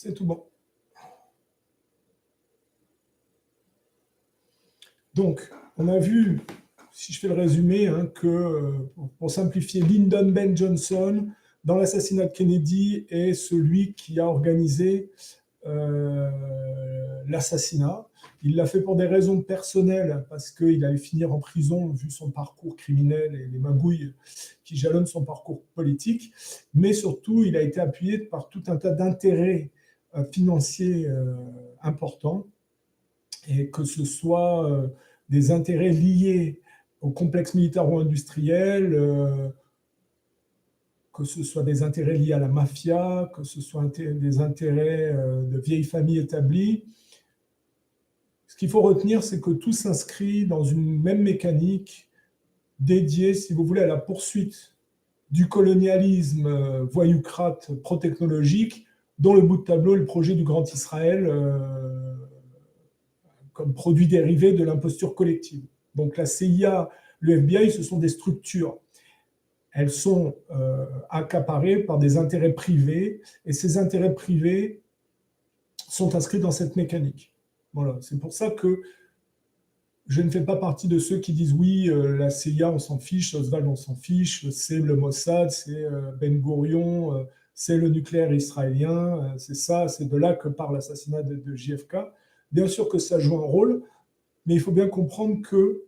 C'est tout bon. Donc, on a vu, si je fais le résumé, hein, que, pour simplifier, Lyndon Ben Johnson, dans l'assassinat de Kennedy, est celui qui a organisé l'assassinat. Il l'a fait pour des raisons personnelles, parce qu'il allait finir en prison, vu son parcours criminel et les magouilles qui jalonnent son parcours politique, mais surtout, il a été appuyé par tout un tas d'intérêts financiers importants, et que ce soit des intérêts liés au complexe militaro-industriel, que ce soit des intérêts liés à la mafia, que ce soit des intérêts de vieilles familles établies. Ce qu'il faut retenir, c'est que tout s'inscrit dans une même mécanique dédiée, si vous voulez, à la poursuite du colonialisme voyoucrate pro-technologique, dont le bout de tableau est le projet du Grand Israël comme produit dérivé de l'imposture collective. Donc la CIA, le FBI, ce sont des structures. Elles sont accaparées par des intérêts privés, et ces intérêts privés sont inscrits dans cette mécanique. Voilà, c'est pour ça que je ne fais pas partie de ceux qui disent oui, la CIA, on s'en fiche, Oswald, on s'en fiche, c'est le Mossad, c'est Ben Gourion, c'est le nucléaire israélien, c'est ça, c'est de là que part l'assassinat de JFK. Bien sûr que ça joue un rôle, mais il faut bien comprendre que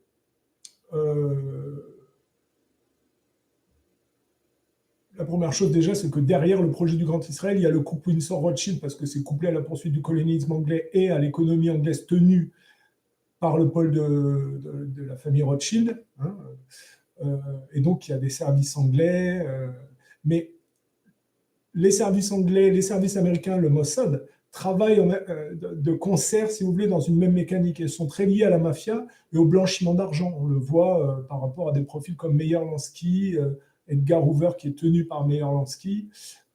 la première chose déjà, c'est que derrière le projet du Grand Israël, il y a le couple Windsor-Rothschild, parce que c'est couplé à la poursuite du colonialisme anglais et à l'économie anglaise tenue par le pôle de la famille Rothschild. Hein, et donc, il y a des services anglais. Mais les services anglais, les services américains, le Mossad, travaillent de concert, si vous voulez, dans une même mécanique. Ils sont très liés à la mafia et au blanchiment d'argent. On le voit par rapport à des profils comme Meyer Lansky, Edgar Hoover, qui est tenu par Meyer Lansky.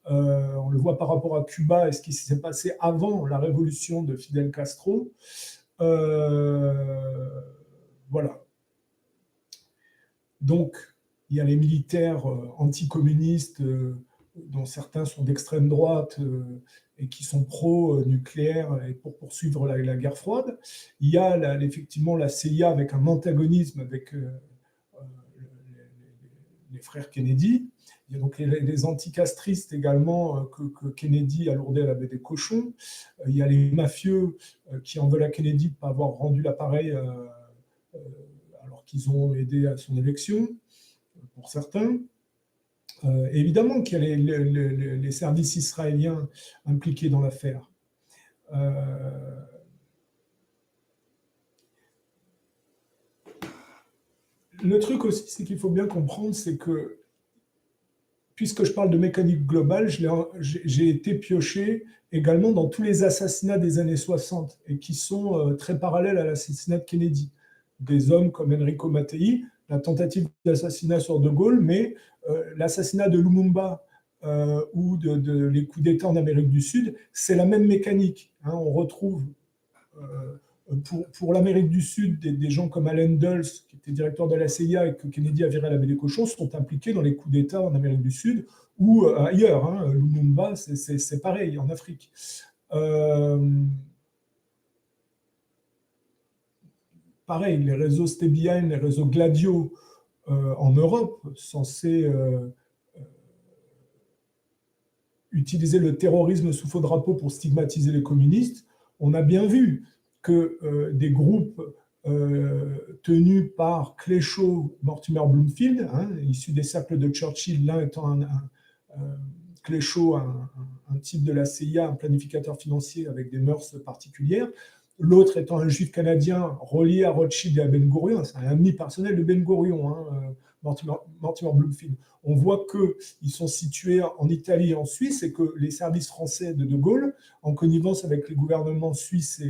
On le voit par rapport à Cuba et ce qui s'est passé avant la révolution de Fidel Castro. Voilà. Donc, il y a les militaires anticommunistes, dont certains sont d'extrême droite et qui sont pro-nucléaire et pour poursuivre la guerre froide. Il y a effectivement la CIA avec un antagonisme avec les frères Kennedy. Il y a donc les anticastristes également que Kennedy alourdait à la baie des cochons. Il y a les mafieux qui en veulent à Kennedy de ne pas avoir rendu l'appareil alors qu'ils ont aidé à son élection, pour certains. Évidemment qu'il y a les services israéliens impliqués dans l'affaire. Le truc aussi, c'est qu'il faut bien comprendre, c'est que puisque je parle de mécanique globale, j'ai été pioché également dans tous les assassinats des années 60 et qui sont très parallèles à l'assassinat de Kennedy. Des hommes comme Enrico Mattei, la tentative d'assassinat sur De Gaulle, mais l'assassinat de Lumumba ou les coups d'État en Amérique du Sud, c'est la même mécanique. Hein, on retrouve pour l'Amérique du Sud, des gens comme Allen Dulles, qui était directeur de la CIA et que Kennedy a viré à la baie des cochons, sont impliqués dans les coups d'État en Amérique du Sud ou ailleurs. Hein. Lumumba, c'est pareil, en Afrique. Pareil, les réseaux Stébien, les réseaux Gladio en Europe, censés utiliser le terrorisme sous faux drapeau pour stigmatiser les communistes, on a bien vu que des groupes tenus par Cléchot, Mortimer Bloomfield, hein, issus des cercles de Churchill, l'un étant Cléchot, un type de la CIA, un planificateur financier avec des mœurs particulières, l'autre étant un juif canadien relié à Rothschild et à Ben Gourion, c'est un ami personnel de Ben Gourion, hein, Mortimer Bloomfield. On voit qu'ils sont situés en Italie et en Suisse et que les services français de De Gaulle, en connivence avec les gouvernements suisses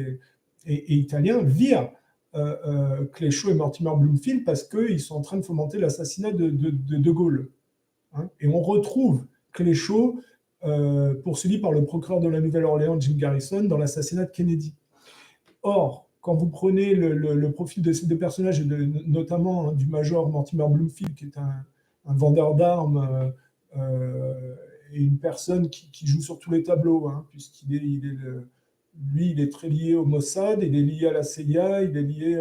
et italiens, virent Cléchot et Mortimer Bloomfield parce qu'ils sont en train de fomenter l'assassinat de Gaulle. Hein. Et on retrouve Cléchot poursuivi par le procureur de la Nouvelle-Orléans, Jim Garrison, dans l'assassinat de Kennedy. Or, quand vous prenez le profil de ces deux personnages, et notamment du major Mortimer Bloomfield, qui est un vendeur d'armes une personne qui joue sur tous les tableaux, hein, puisqu'il est, lui, il est très lié au Mossad, il est lié à la CIA, il est lié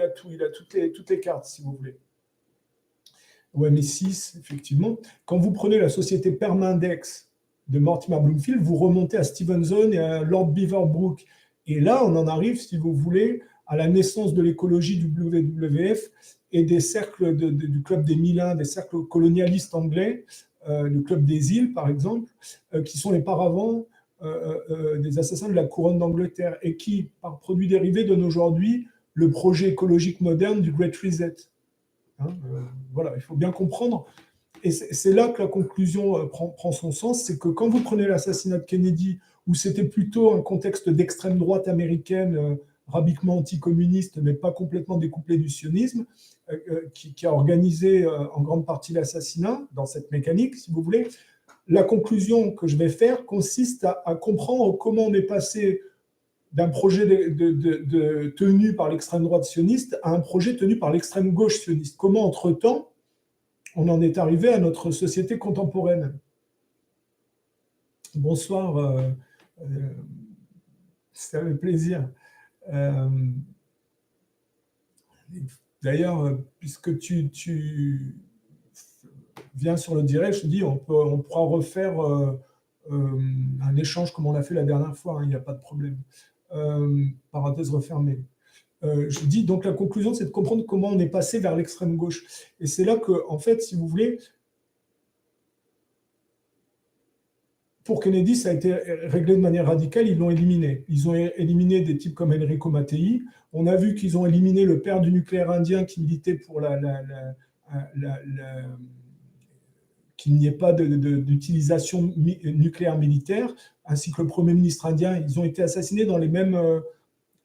à tout, il a toutes les cartes, si vous voulez. Au MI6, effectivement. Quand vous prenez la société Permindex de Mortimer Bloomfield, vous remontez à Stevenson et à Lord Beaverbrook. Et là, on en arrive, si vous voulez, à la naissance de l'écologie du WWF et des cercles du Club des 1001, des cercles colonialistes anglais, le Club des îles, par exemple, qui sont les paravents des assassins de la couronne d'Angleterre et qui, par produit dérivé, donnent aujourd'hui le projet écologique moderne du Great Reset. Hein, voilà, il faut bien comprendre. Et c'est là que la conclusion prend son sens, c'est que quand vous prenez l'assassinat de Kennedy, où c'était plutôt un contexte d'extrême droite américaine, rabiquement anticommuniste, mais pas complètement découplé du sionisme, qui a organisé en grande partie l'assassinat dans cette mécanique, si vous voulez, la conclusion que je vais faire consiste à comprendre comment on est passé d'un projet tenu par l'extrême droite sioniste à un projet tenu par l'extrême gauche sioniste. Comment, entre-temps, on en est arrivé à notre société contemporaine. Bonsoir, ça fait plaisir. D'ailleurs, puisque tu viens sur le direct, je te dis, on pourra refaire un échange comme on a fait la dernière fois, hein, il n'y a pas de problème. Parenthèse refermée. Je dis donc la conclusion, c'est de comprendre comment on est passé vers l'extrême gauche. Et c'est là que, en fait, si vous voulez, pour Kennedy, ça a été réglé de manière radicale, ils l'ont éliminé. Ils ont éliminé des types comme Enrico Mattei. On a vu qu'ils ont éliminé le père du nucléaire indien qui militait pour qu'il n'y ait pas d'utilisation nucléaire militaire, ainsi que le Premier ministre indien. Ils ont été assassinés dans les mêmes...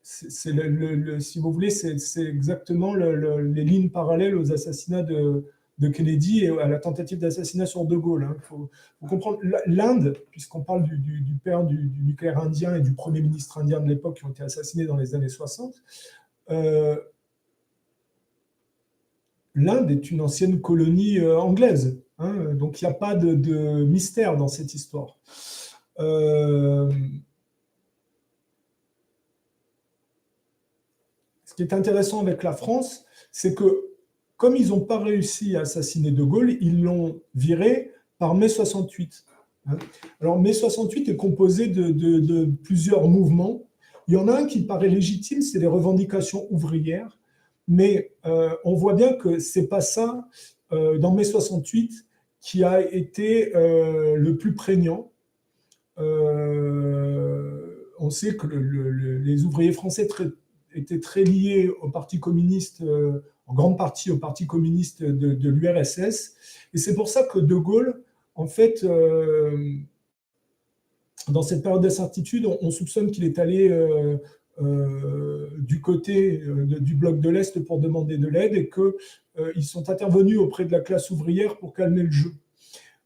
si vous voulez, c'est exactement les lignes parallèles aux assassinats de Kennedy et à la tentative d'assassinat sur De Gaulle. Il faut comprendre, l'Inde, puisqu'on parle du père du nucléaire indien et du Premier ministre indien de l'époque qui ont été assassinés dans les années 60, l'Inde est une ancienne colonie anglaise. Hein, donc il n'y a pas de mystère dans cette histoire. Ce qui est intéressant avec la France, c'est que comme ils n'ont pas réussi à assassiner De Gaulle, ils l'ont viré par mai 68. Hein. Alors mai 68 est composé de plusieurs mouvements. Il y en a un qui paraît légitime, c'est les revendications ouvrières, mais on voit bien que ce n'est pas ça, dans mai 68, qui a été le plus prégnant. On sait que les ouvriers français étaient très liés au Parti communiste, en grande partie au Parti communiste de l'URSS. Et c'est pour ça que De Gaulle, en fait, dans cette période d'incertitude, on soupçonne qu'il est allé du côté du bloc de l'Est pour demander de l'aide et qu'ils sont intervenus auprès de la classe ouvrière pour calmer le jeu.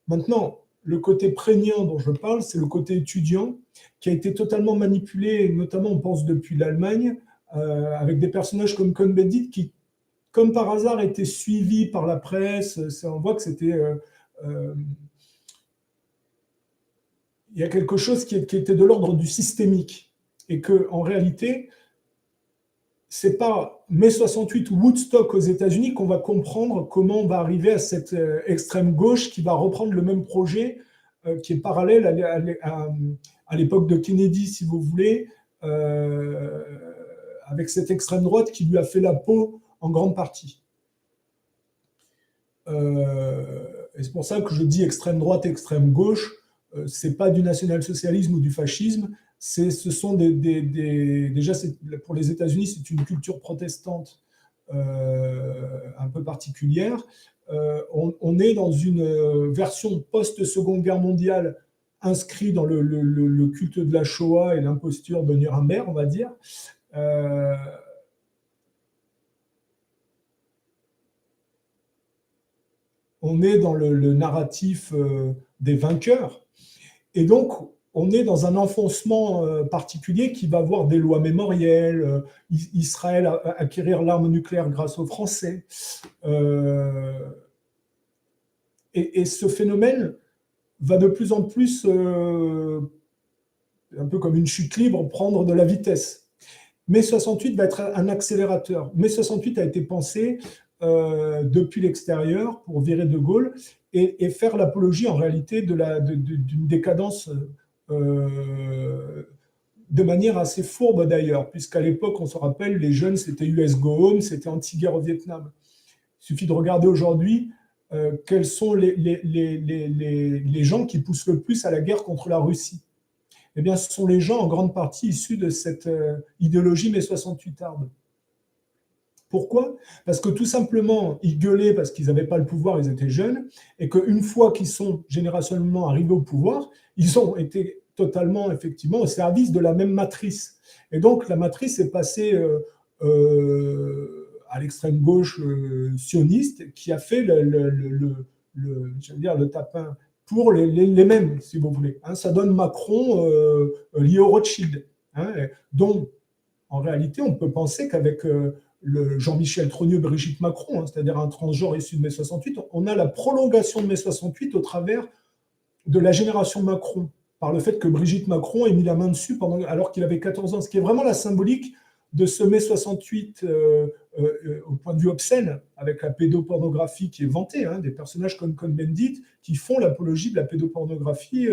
Maintenant, le côté prégnant dont je parle, c'est le côté étudiant qui a été totalement manipulé, notamment on pense depuis l'Allemagne, avec des personnages comme Cohn-Bendit qui, comme par hasard, étaient suivis par la presse. On voit que c'était... il y a quelque chose qui était de l'ordre du systémique et qu'en réalité, ce n'est pas mai 68 ou Woodstock aux États-Unis qu'on va comprendre comment on va arriver à cette extrême gauche qui va reprendre le même projet qui est parallèle à l'époque de Kennedy, si vous voulez, avec cette extrême droite qui lui a fait la peau en grande partie. Et c'est pour ça que je dis extrême droite, extrême gauche. Ce n'est pas du national-socialisme ou du fascisme. Ce sont déjà, pour les États-Unis, c'est une culture protestante un peu particulière. On est dans une version post-Seconde Guerre mondiale inscrite dans le culte de la Shoah et l'imposture de Nuremberg, on va dire. On est dans le narratif des vainqueurs. Et donc, on est dans un enfoncement particulier qui va voir des lois mémorielles, Israël acquérir l'arme nucléaire grâce aux Français. Et ce phénomène va de plus en plus, un peu comme une chute libre, prendre de la vitesse. Mai 68 va être un accélérateur. Mai 68 a été pensé depuis l'extérieur pour virer De Gaulle et faire l'apologie en réalité d'une décadence de manière assez fourbe d'ailleurs, puisqu'à l'époque, on se rappelle, les jeunes, c'était US Go Home, c'était anti-guerre au Vietnam. Il suffit de regarder aujourd'hui quels sont les gens qui poussent le plus à la guerre contre la Russie. Eh bien, ce sont les gens en grande partie issus de cette idéologie mai 68 arde. Pourquoi? Parce que tout simplement, ils gueulaient parce qu'ils n'avaient pas le pouvoir, ils étaient jeunes, et qu'une fois qu'ils sont générationnellement arrivés au pouvoir, ils ont été totalement, effectivement, au service de la même matrice. Et donc, la matrice est passée à l'extrême gauche sioniste, qui a fait le tapin pour les mêmes, si vous voulez. Hein, ça donne Macron lié au Rothschild. Hein, donc, en réalité, on peut penser qu'avec le Jean-Michel Trogneux, Brigitte Macron, hein, c'est-à-dire un transgenre issu de mai 68, on a la prolongation de mai 68 au travers de la génération Macron, par le fait que Brigitte Macron ait mis la main dessus alors qu'il avait 14 ans, ce qui est vraiment la symbolique de ce mai 68 au point de vue obscène, avec la pédopornographie qui est vantée, hein, des personnages comme Cohn-Bendit qui font l'apologie de la pédopornographie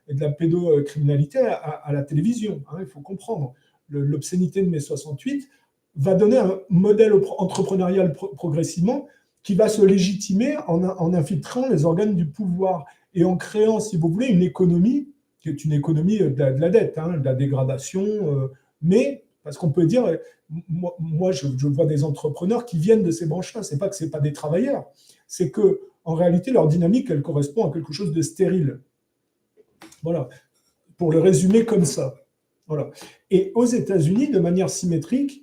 et de la pédocriminalité à la télévision. Hein, il faut comprendre. L'obscénité de mai 68 va donner un modèle entrepreneurial progressivement qui va se légitimer en infiltrant les organes du pouvoir et en créant, si vous voulez, une économie qui est une économie de la dette, hein, de la dégradation, mais parce qu'on peut dire, moi je vois des entrepreneurs qui viennent de ces branches-là, c'est pas que c'est pas des travailleurs, c'est que en réalité leur dynamique elle correspond à quelque chose de stérile. Voilà, pour le résumer comme ça. Voilà. Et aux États-Unis, de manière symétrique,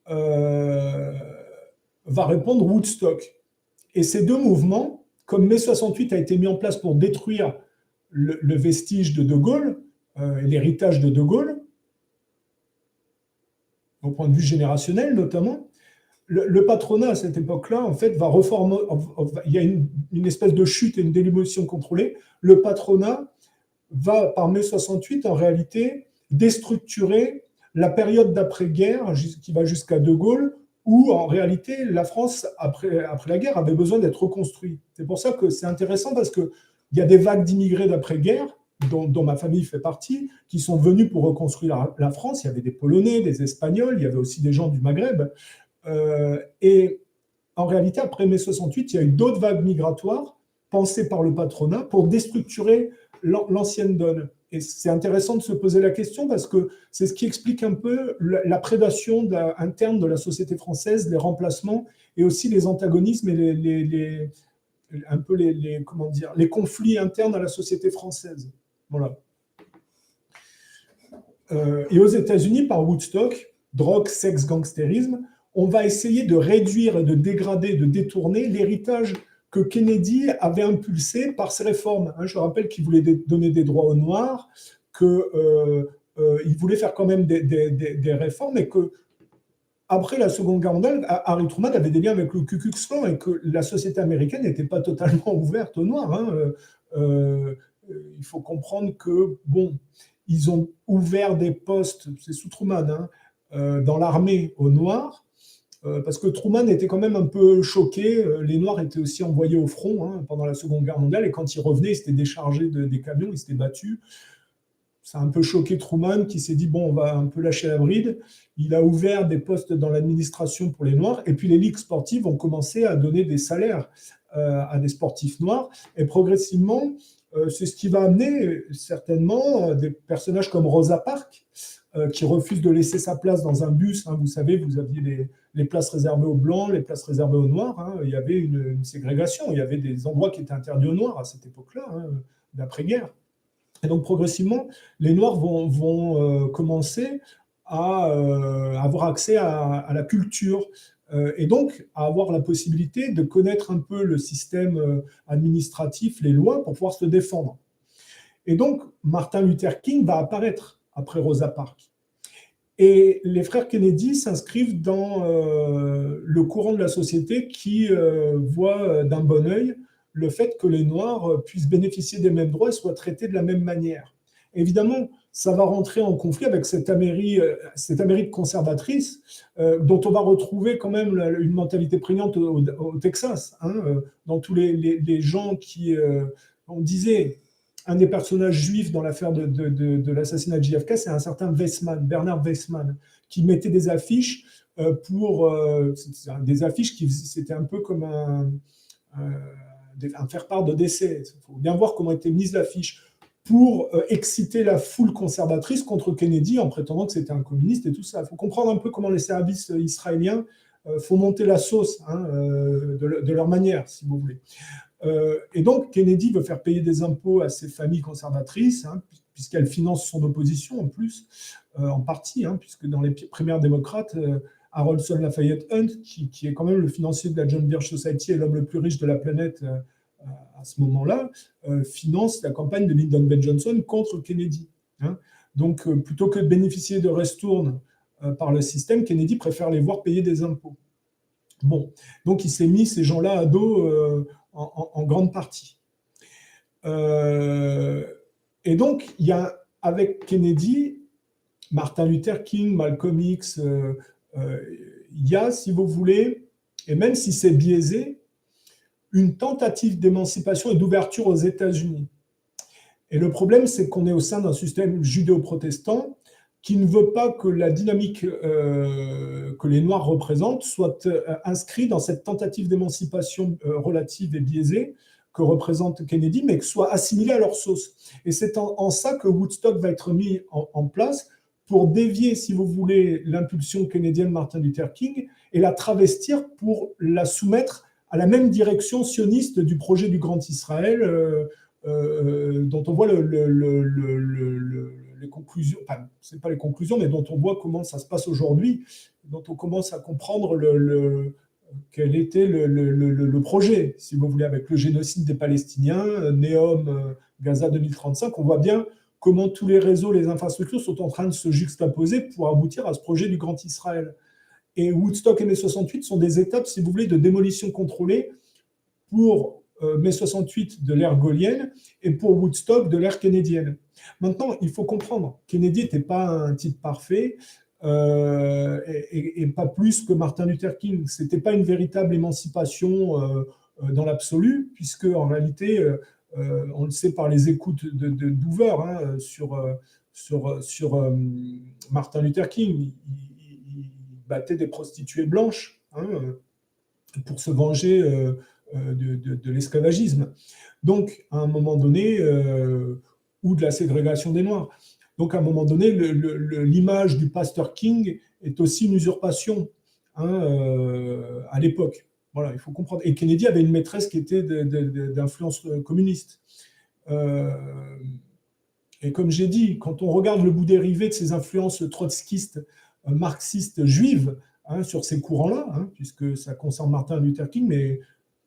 va répondre Woodstock. Et ces deux mouvements, comme mai 68 a été mis en place pour détruire le vestige de De Gaulle, l'héritage de De Gaulle, au point de vue générationnel notamment, le patronat à cette époque-là, en fait, va reformer. Il y a une espèce de chute et une démolition contrôlée. Le patronat va, par mai 68, en réalité, déstructurer la période d'après-guerre qui va jusqu'à De Gaulle, où en réalité la France, après la guerre, avait besoin d'être reconstruite. C'est pour ça que c'est intéressant parce qu'il y a des vagues d'immigrés d'après-guerre, dont ma famille fait partie, qui sont venus pour reconstruire la France. Il y avait des Polonais, des Espagnols, il y avait aussi des gens du Maghreb. Et en réalité, après mai 68, il y a eu d'autres vagues migratoires pensées par le patronat pour déstructurer l'ancienne donne. Et c'est intéressant de se poser la question parce que c'est ce qui explique un peu la prédation interne de la société française, les remplacements et aussi les antagonismes et les conflits internes à la société française. Voilà. Et aux États-Unis, par Woodstock, drogue, sexe, gangstérisme, on va essayer de réduire, de dégrader, de détourner l'héritage que Kennedy avait impulsé par ses réformes. Je rappelle qu'il voulait donner des droits aux Noirs, qu'il voulait faire quand même des réformes, et que après la Seconde Guerre mondiale, Harry Truman avait des liens avec le Ku Klux Klan et que la société américaine n'était pas totalement ouverte aux Noirs. Il faut comprendre que, bon, ils ont ouvert des postes, c'est sous Truman, dans l'armée aux Noirs, parce que Truman était quand même un peu choqué. Les Noirs étaient aussi envoyés au front pendant la Seconde Guerre mondiale, et quand ils revenaient, ils s'étaient déchargés des camions, ils s'étaient battus. Ça a un peu choqué Truman, qui s'est dit, bon, on va un peu lâcher la bride. Il a ouvert des postes dans l'administration pour les Noirs, et puis les ligues sportives ont commencé à donner des salaires à des sportifs noirs, et progressivement, c'est ce qui va amener certainement des personnages comme Rosa Parks, qui refuse de laisser sa place dans un bus. Vous savez, vous aviez les places réservées aux Blancs, les places réservées aux Noirs. Il y avait une ségrégation, il y avait des endroits qui étaient interdits aux Noirs à cette époque-là, d'après-guerre. Et donc, progressivement, les Noirs vont commencer à avoir accès à la culture et donc à avoir la possibilité de connaître un peu le système administratif, les lois, pour pouvoir se défendre. Et donc, Martin Luther King va apparaître après Rosa Parks. Et les frères Kennedy s'inscrivent dans le courant de la société qui voit d'un bon œil le fait que les Noirs puissent bénéficier des mêmes droits et soient traités de la même manière. Évidemment, ça va rentrer en conflit avec cette Amérique conservatrice dont on va retrouver quand même une mentalité prégnante au Texas. Dans tous les gens qui, on disait, un des personnages juifs dans l'affaire de l'assassinat de JFK, c'est un certain Weissman, Bernard Weissman, qui mettait des affiches des affiches qui c'était un peu comme un faire-part de décès. Il faut bien voir comment étaient mises l'affiche pour exciter la foule conservatrice contre Kennedy en prétendant que c'était un communiste et tout ça. Il faut comprendre un peu comment les services israéliens font monter la sauce de leur manière, si vous voulez. Et donc, Kennedy veut faire payer des impôts à ces familles conservatrices, puisqu'elles financent son opposition en plus, en partie, puisque dans les primaires démocrates, Harold Lafayette Hunt, qui est quand même le financier de la John Birch Society et l'homme le plus riche de la planète à ce moment-là, finance la campagne de Lyndon B. Johnson contre Kennedy. Donc, plutôt que de bénéficier de ristournes par le système, Kennedy préfère les voir payer des impôts. Bon, donc il s'est mis ces gens-là à dos en grande partie. Et donc, il y a avec Kennedy, Martin Luther King, Malcolm X, il y a, si vous voulez, et même si c'est biaisé, une tentative d'émancipation et d'ouverture aux États-Unis. Et le problème, c'est qu'on est au sein d'un système judéo-protestant qui ne veut pas que la dynamique que les Noirs représentent soit inscrite dans cette tentative d'émancipation relative et biaisée que représente Kennedy, mais que soit assimilée à leur sauce. Et c'est en ça que Woodstock va être mis en place pour dévier, si vous voulez, l'impulsion kennedienne Martin Luther King et la travestir pour la soumettre à la même direction sioniste du projet du Grand Israël dont on voit les conclusions, enfin, c'est pas les conclusions, mais dont on voit comment ça se passe aujourd'hui, dont on commence à comprendre quel était le projet, si vous voulez, avec le génocide des Palestiniens, Neom, Gaza 2035, on voit bien comment tous les réseaux, les infrastructures sont en train de se juxtaposer pour aboutir à ce projet du Grand Israël. Et Woodstock et mai 68 sont des étapes, si vous voulez, de démolition contrôlée pour mai 68 de l'ère gaullienne et pour Woodstock de l'ère kennedienne. Maintenant, il faut comprendre, Kennedy n'était pas un type parfait et pas plus que Martin Luther King. Ce n'était pas une véritable émancipation dans l'absolu, puisque en réalité, on le sait par les écoutes d'Hoover sur Martin Luther King, il battait des prostituées blanches pour se venger de l'esclavagisme. Donc, à un moment donné, ou de la ségrégation des Noirs. Donc, à un moment donné, l'image du pasteur King est aussi une usurpation à l'époque. Voilà, il faut comprendre. Et Kennedy avait une maîtresse qui était d'influence communiste. Et comme j'ai dit, quand on regarde le bout dérivé de ces influences trotskistes, marxistes, juives, sur ces courants-là, puisque ça concerne Martin Luther King, mais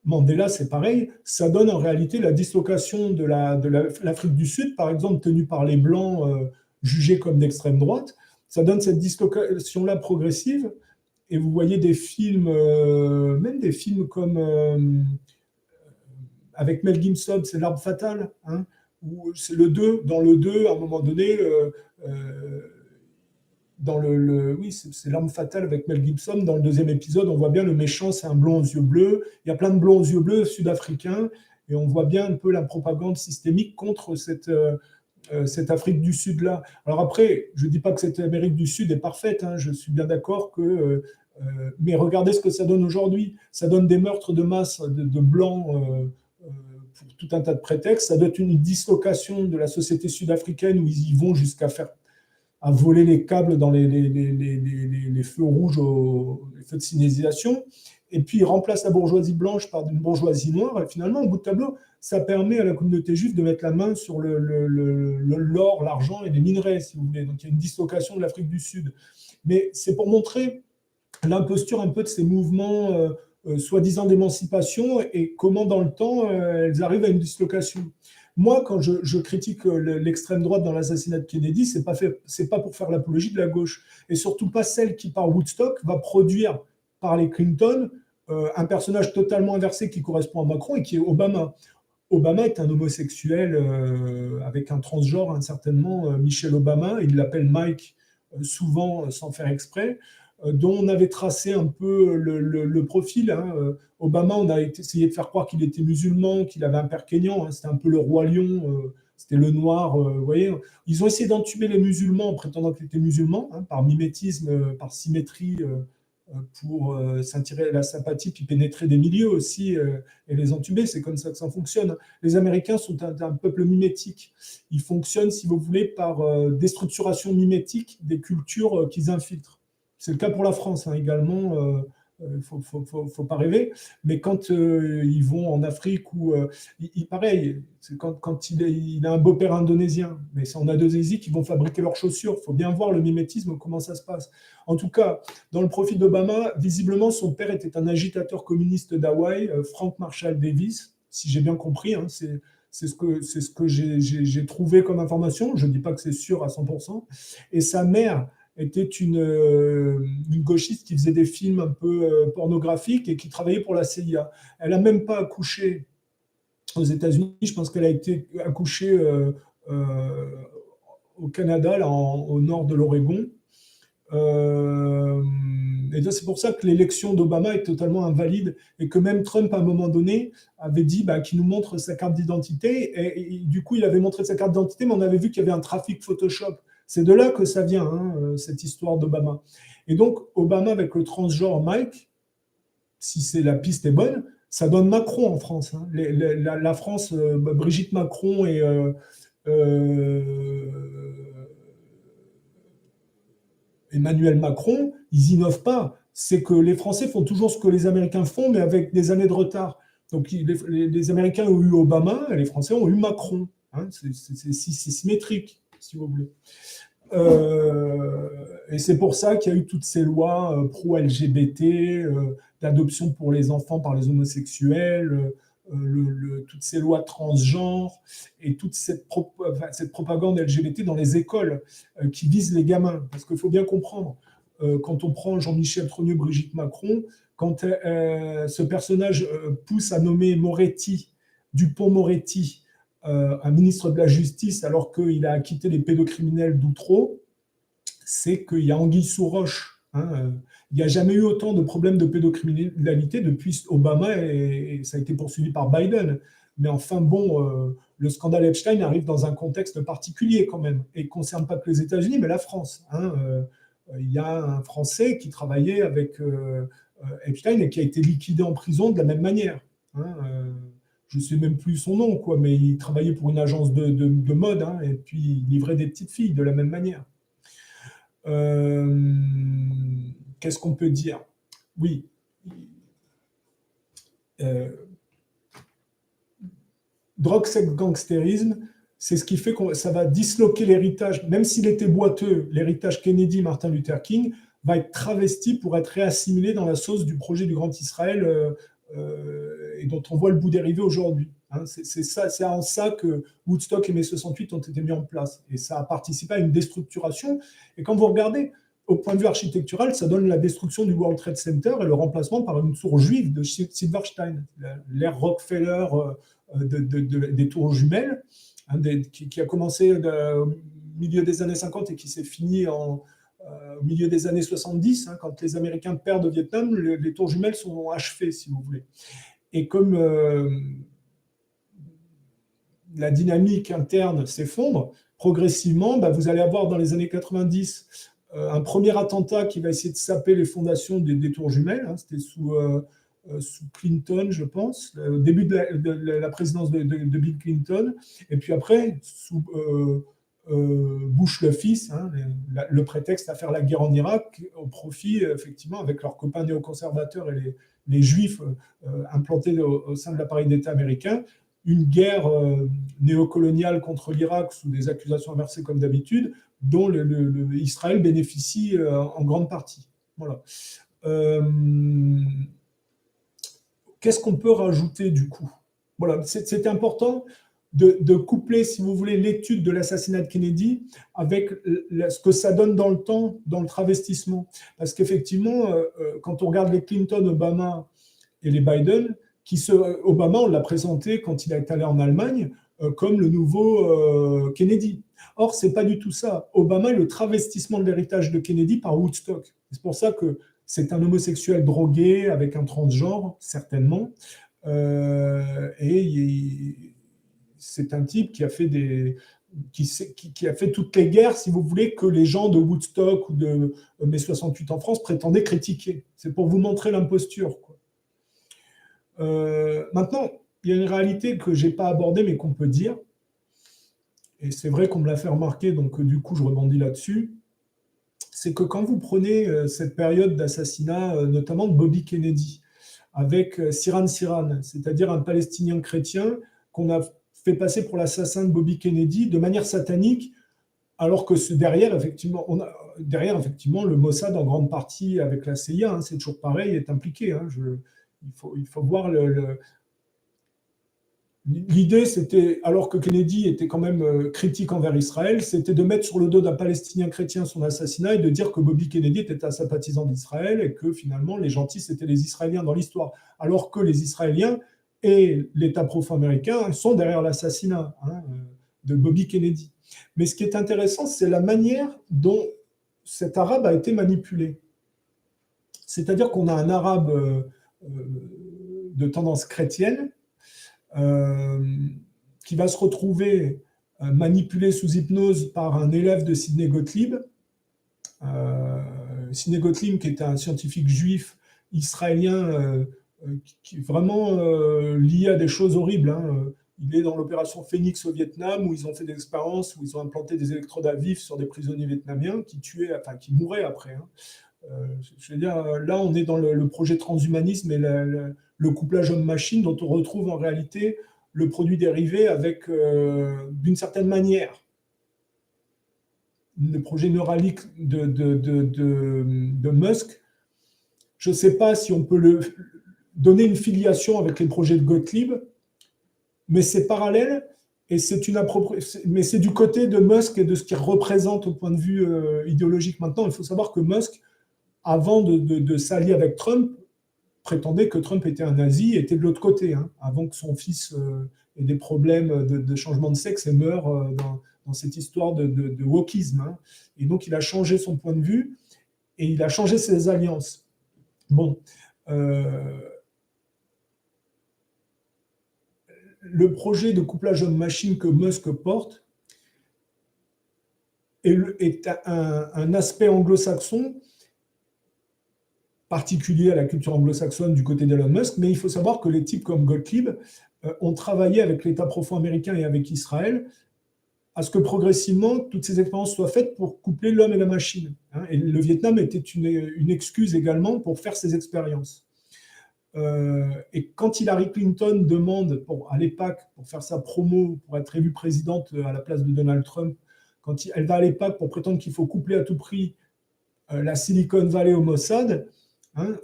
Mandela, c'est pareil, ça donne en réalité la dislocation de l'Afrique du Sud, par exemple, tenue par les Blancs, jugés comme d'extrême droite. Ça donne cette dislocation-là progressive. Et vous voyez des films, même des films comme avec Mel Gibson, c'est L'Arme fatale, où c'est le 2, dans le 2, à un moment donné, oui, c'est L'Arme fatale avec Mel Gibson, dans le deuxième épisode, on voit bien le méchant, c'est un blond aux yeux bleus, il y a plein de blonds aux yeux bleus sud-africains, et on voit bien un peu la propagande systémique contre cette Afrique du Sud-là. Alors après, je ne dis pas que cette Amérique du Sud est parfaite, je suis bien d'accord que... mais regardez ce que ça donne aujourd'hui. Ça donne des meurtres de masse de Blancs pour tout un tas de prétextes. Ça donne une dislocation de la société sud-africaine où ils y vont jusqu'à à voler les câbles dans les feux rouges, les feux de signalisation. Et puis, ils remplacent la bourgeoisie blanche par une bourgeoisie noire. Et finalement, au bout de tableau, ça permet à la communauté juive de mettre la main sur l'or, l'argent et les minerais, si vous voulez. Donc, il y a une dislocation de l'Afrique du Sud. Mais c'est pour montrer l'imposture un peu de ces mouvements soi-disant d'émancipation et comment, dans le temps, elles arrivent à une dislocation. Moi, quand je critique l'extrême droite dans l'assassinat de Kennedy, c'est pas pour faire l'apologie de la gauche. Et surtout pas celle qui, par Woodstock, va produire par les Clinton un personnage totalement inversé qui correspond à Macron et qui est Obama. Obama est un homosexuel avec un transgenre, hein, certainement, Michelle Obama, il l'appelle Mike souvent sans faire exprès, dont on avait tracé un peu le profil. Hein. Obama, on a essayé de faire croire qu'il était musulman, qu'il avait un père kényan, hein, c'était un peu le roi lion, c'était le noir, vous voyez. Ils ont essayé d'entuber les musulmans en prétendant qu'ils étaient musulmans, hein, par mimétisme, par symétrie, pour s'attirer la sympathie, puis pénétrer des milieux aussi et les entuber. C'est comme ça que ça fonctionne. Les Américains sont un peuple mimétique. Ils fonctionnent, si vous voulez, par déstructuration mimétique des cultures qu'ils infiltrent. C'est le cas pour la France hein, également. Il faut pas rêver. Mais quand ils vont en Afrique, ou pareil, c'est quand il a un beau-père indonésien, mais c'est en Indonésie qu'ils vont fabriquer leurs chaussures. Il faut bien voir le mimétisme, comment ça se passe. En tout cas, dans le profil d'Obama, visiblement, son père était un agitateur communiste d'Hawaï, Frank Marshall Davis, si j'ai bien compris. Hein, c'est ce que j'ai trouvé comme information. Je ne dis pas que c'est sûr à 100%. Et sa mère était une gauchiste qui faisait des films un peu pornographiques et qui travaillait pour la CIA. Elle n'a même pas accouché aux États-Unis. Je pense qu'elle a été accouchée au Canada, là, au nord de l'Oregon. Et c'est pour ça que l'élection d'Obama est totalement invalide et que même Trump, à un moment donné, avait dit qu'il nous montre sa carte d'identité. Et du coup, il avait montré sa carte d'identité, mais on avait vu qu'il y avait un trafic Photoshop. C'est de là que ça vient, hein, cette histoire d'Obama. Et donc, Obama avec le transgenre Mike, si la piste est bonne, ça donne Macron en France. Hein. La France, Brigitte Macron et Emmanuel Macron, ils innovent pas. C'est que les Français font toujours ce que les Américains font, mais avec des années de retard. Donc, les Américains ont eu Obama et les Français ont eu Macron. Hein. C'est symétrique, si vous voulez. Et c'est pour ça qu'il y a eu toutes ces lois pro-LGBT, d'adoption pour les enfants par les homosexuels, toutes ces lois transgenres et toute cette propagande LGBT dans les écoles qui visent les gamins. Parce qu'il faut bien comprendre, quand on prend Jean-Michel Trogneux, Brigitte Macron, quand ce personnage pousse à nommer Moretti, Dupond-Moretti, un ministre de la Justice alors qu'il a acquitté les pédocriminels d'Outreau, c'est qu'il y a anguille sous roche. Hein. Il n'y a jamais eu autant de problèmes de pédocriminalité depuis Obama et ça a été poursuivi par Biden. Mais enfin, bon, le scandale Epstein arrive dans un contexte particulier quand même et ne concerne pas que les États-Unis, mais la France. Hein. Il y a un Français qui travaillait avec Epstein et qui a été liquidé en prison de la même manière. Hein. Je ne sais même plus son nom, quoi, mais il travaillait pour une agence de mode, hein, et puis il livrait des petites filles de la même manière. Qu'est-ce qu'on peut dire? Oui. Drogue, sexe, gangstérisme, c'est ce qui fait que ça va disloquer l'héritage, même s'il était boiteux, l'héritage Kennedy, Martin Luther King, va être travesti pour être réassimilé dans la sauce du projet du Grand Israël et dont on voit le bout dérivé aujourd'hui. Hein, c'est en ça que Woodstock et mai 68 ont été mis en place. Et ça a participé à une déstructuration. Et quand vous regardez, au point de vue architectural, ça donne la destruction du World Trade Center et le remplacement par une tour juive de Silverstein, l'ère Rockefeller des tours jumelles, hein, qui a commencé au milieu des années 50 et qui s'est fini au milieu des années 70, hein, quand les Américains perdent au Vietnam, les tours jumelles sont achevées, si vous voulez. Et comme la dynamique interne s'effondre, progressivement, vous allez avoir dans les années 90 un premier attentat qui va essayer de saper les fondations des tours jumelles. Hein, c'était sous Clinton, je pense, au début de la présidence de Bill Clinton. Et puis après, sous Bush le fils, hein, le prétexte à faire la guerre en Irak au profit, effectivement, avec leurs copains néoconservateurs et les juifs implantés au sein de l'appareil d'État américain, une guerre néocoloniale contre l'Irak sous des accusations inversées comme d'habitude, dont Israël bénéficie en grande partie. Voilà. Qu'est-ce qu'on peut rajouter du coup? Voilà, c'est important de coupler, si vous voulez, l'étude de l'assassinat de Kennedy avec ce que ça donne dans le temps, dans le travestissement. Parce qu'effectivement, quand on regarde les Clinton, Obama, et les Biden, Obama, on l'a présenté quand il est allé en Allemagne comme le nouveau Kennedy. Or, ce n'est pas du tout ça. Obama est le travestissement de l'héritage de Kennedy par Woodstock. C'est pour ça que c'est un homosexuel drogué avec un transgenre, certainement. Et c'est un type qui a fait qui a fait toutes les guerres, si vous voulez, que les gens de Woodstock ou de mai 68 en France prétendaient critiquer. C'est pour vous montrer l'imposture, quoi. Maintenant, il y a une réalité que je n'ai pas abordée, mais qu'on peut dire, et c'est vrai qu'on me l'a fait remarquer, donc du coup, je rebondis là-dessus, c'est que quand vous prenez cette période d'assassinat, notamment de Bobby Kennedy, avec Sirhan Sirhan, c'est-à-dire un Palestinien chrétien qu'on a fait passer pour l'assassin de Bobby Kennedy de manière satanique, alors que derrière, effectivement, le Mossad, en grande partie avec la CIA, c'est toujours pareil, est impliqué. Il faut voir l'idée, c'était, alors que Kennedy était quand même critique envers Israël, c'était de mettre sur le dos d'un Palestinien chrétien son assassinat et de dire que Bobby Kennedy était un sympathisant d'Israël et que finalement les gentils, c'était les Israéliens dans l'histoire. Alors que les Israéliens et l'État profond américain sont derrière l'assassinat de Bobby Kennedy. Mais ce qui est intéressant, c'est la manière dont cet arabe a été manipulé. C'est-à-dire qu'on a un arabe de tendance chrétienne qui va se retrouver manipulé sous hypnose par un élève de Sidney Gottlieb. Sidney Gottlieb, qui est un scientifique juif israélien qui est vraiment lié à des choses horribles. Il est dans l'opération Phoenix au Vietnam, où ils ont fait des expériences, où ils ont implanté des électrodes à vif sur des prisonniers vietnamiens qui mouraient après. Je veux dire, là, on est dans le projet transhumanisme et le couplage homme-machine, dont on retrouve en réalité le produit dérivé avec, d'une certaine manière, le projet Neuralink de Musk. Je ne sais pas si on peut donner une filiation avec les projets de Gottlieb, mais c'est parallèle et mais c'est du côté de Musk et de ce qu'il représente au point de vue idéologique. Maintenant, il faut savoir que Musk, avant de s'allier avec Trump, prétendait que Trump était un nazi et était de l'autre côté, avant que son fils ait des problèmes de changement de sexe et meure dans cette histoire de wokisme. Et donc, il a changé son point de vue et il a changé ses alliances. Bon. Le projet de couplage homme-machine que Musk porte est un aspect anglo-saxon particulier à la culture anglo-saxonne du côté d'Elon Musk, mais il faut savoir que les types comme Gottlieb ont travaillé avec l'État profond américain et avec Israël à ce que progressivement toutes ces expériences soient faites pour coupler l'homme et la machine. Et le Vietnam était une excuse également pour faire ces expériences. Et quand Hillary Clinton demande à l'EPAC pour faire sa promo, pour être élue présidente à la place de Donald Trump, quand elle va à l'EPAC pour prétendre qu'il faut coupler à tout prix la Silicon Valley au Mossad,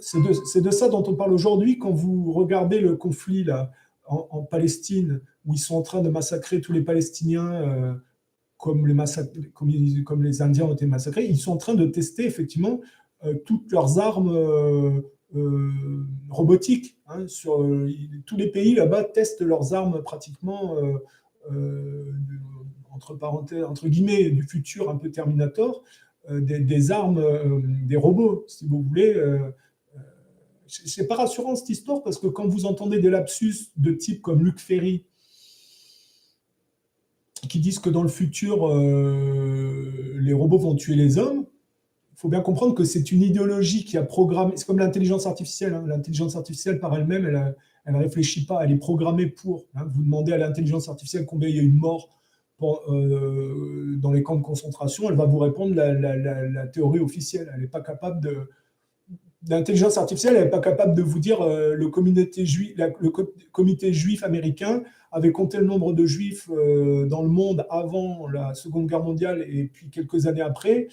c'est de ça dont on parle aujourd'hui quand vous regardez le conflit là, en Palestine, où ils sont en train de massacrer tous les Palestiniens comme les Indiens ont été massacrés. Ils sont en train de tester effectivement toutes leurs armes robotiques. Tous les pays là-bas testent leurs armes pratiquement, entre guillemets, du futur un peu Terminator, des armes, des robots, si vous voulez. C'est pas rassurant cette histoire parce que quand vous entendez des lapsus de type comme Luc Ferry qui disent que dans le futur, les robots vont tuer les hommes, il faut bien comprendre que c'est une idéologie qui a programmé. C'est comme l'intelligence artificielle. L'intelligence artificielle par elle-même, elle ne réfléchit pas, elle est programmée pour. Vous demandez à l'intelligence artificielle combien il y a eu de morts dans les camps de concentration, elle va vous répondre la théorie officielle. Elle n'est pas capable de. L'intelligence artificielle n'est pas capable de vous dire le comité juif américain avait compté le nombre de juifs dans le monde avant la Seconde Guerre mondiale et puis quelques années après.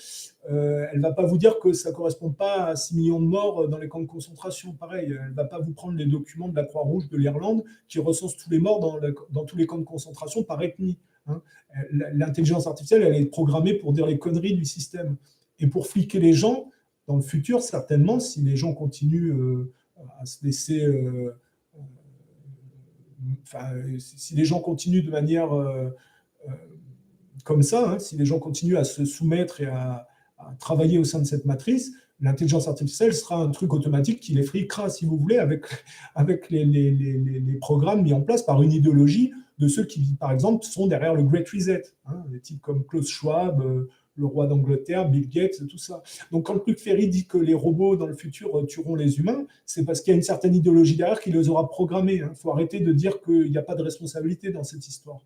Elle ne va pas vous dire que ça ne correspond pas à 6 millions de morts dans les camps de concentration. Pareil, elle ne va pas vous prendre les documents de la Croix-Rouge de l'Irlande qui recensent tous les morts dans tous les camps de concentration par ethnie. L'intelligence artificielle, elle est programmée pour dire les conneries du système et pour fliquer les gens. Dans le futur, certainement, si les gens continuent à se laisser... enfin, si les gens continuent de manière comme ça, hein, si les gens continuent à se soumettre et à travailler au sein de cette matrice, l'intelligence artificielle sera un truc automatique qui les friquera, si vous voulez, avec les programmes mis en place par une idéologie de ceux qui, par exemple, sont derrière le Great Reset, hein, des types comme Klaus Schwab, le roi d'Angleterre, Bill Gates, tout ça. Donc quand Luc Ferry dit que les robots dans le futur tueront les humains, c'est parce qu'il y a une certaine idéologie derrière qui les aura programmés. Il faut arrêter de dire qu'il n'y a pas de responsabilité dans cette histoire.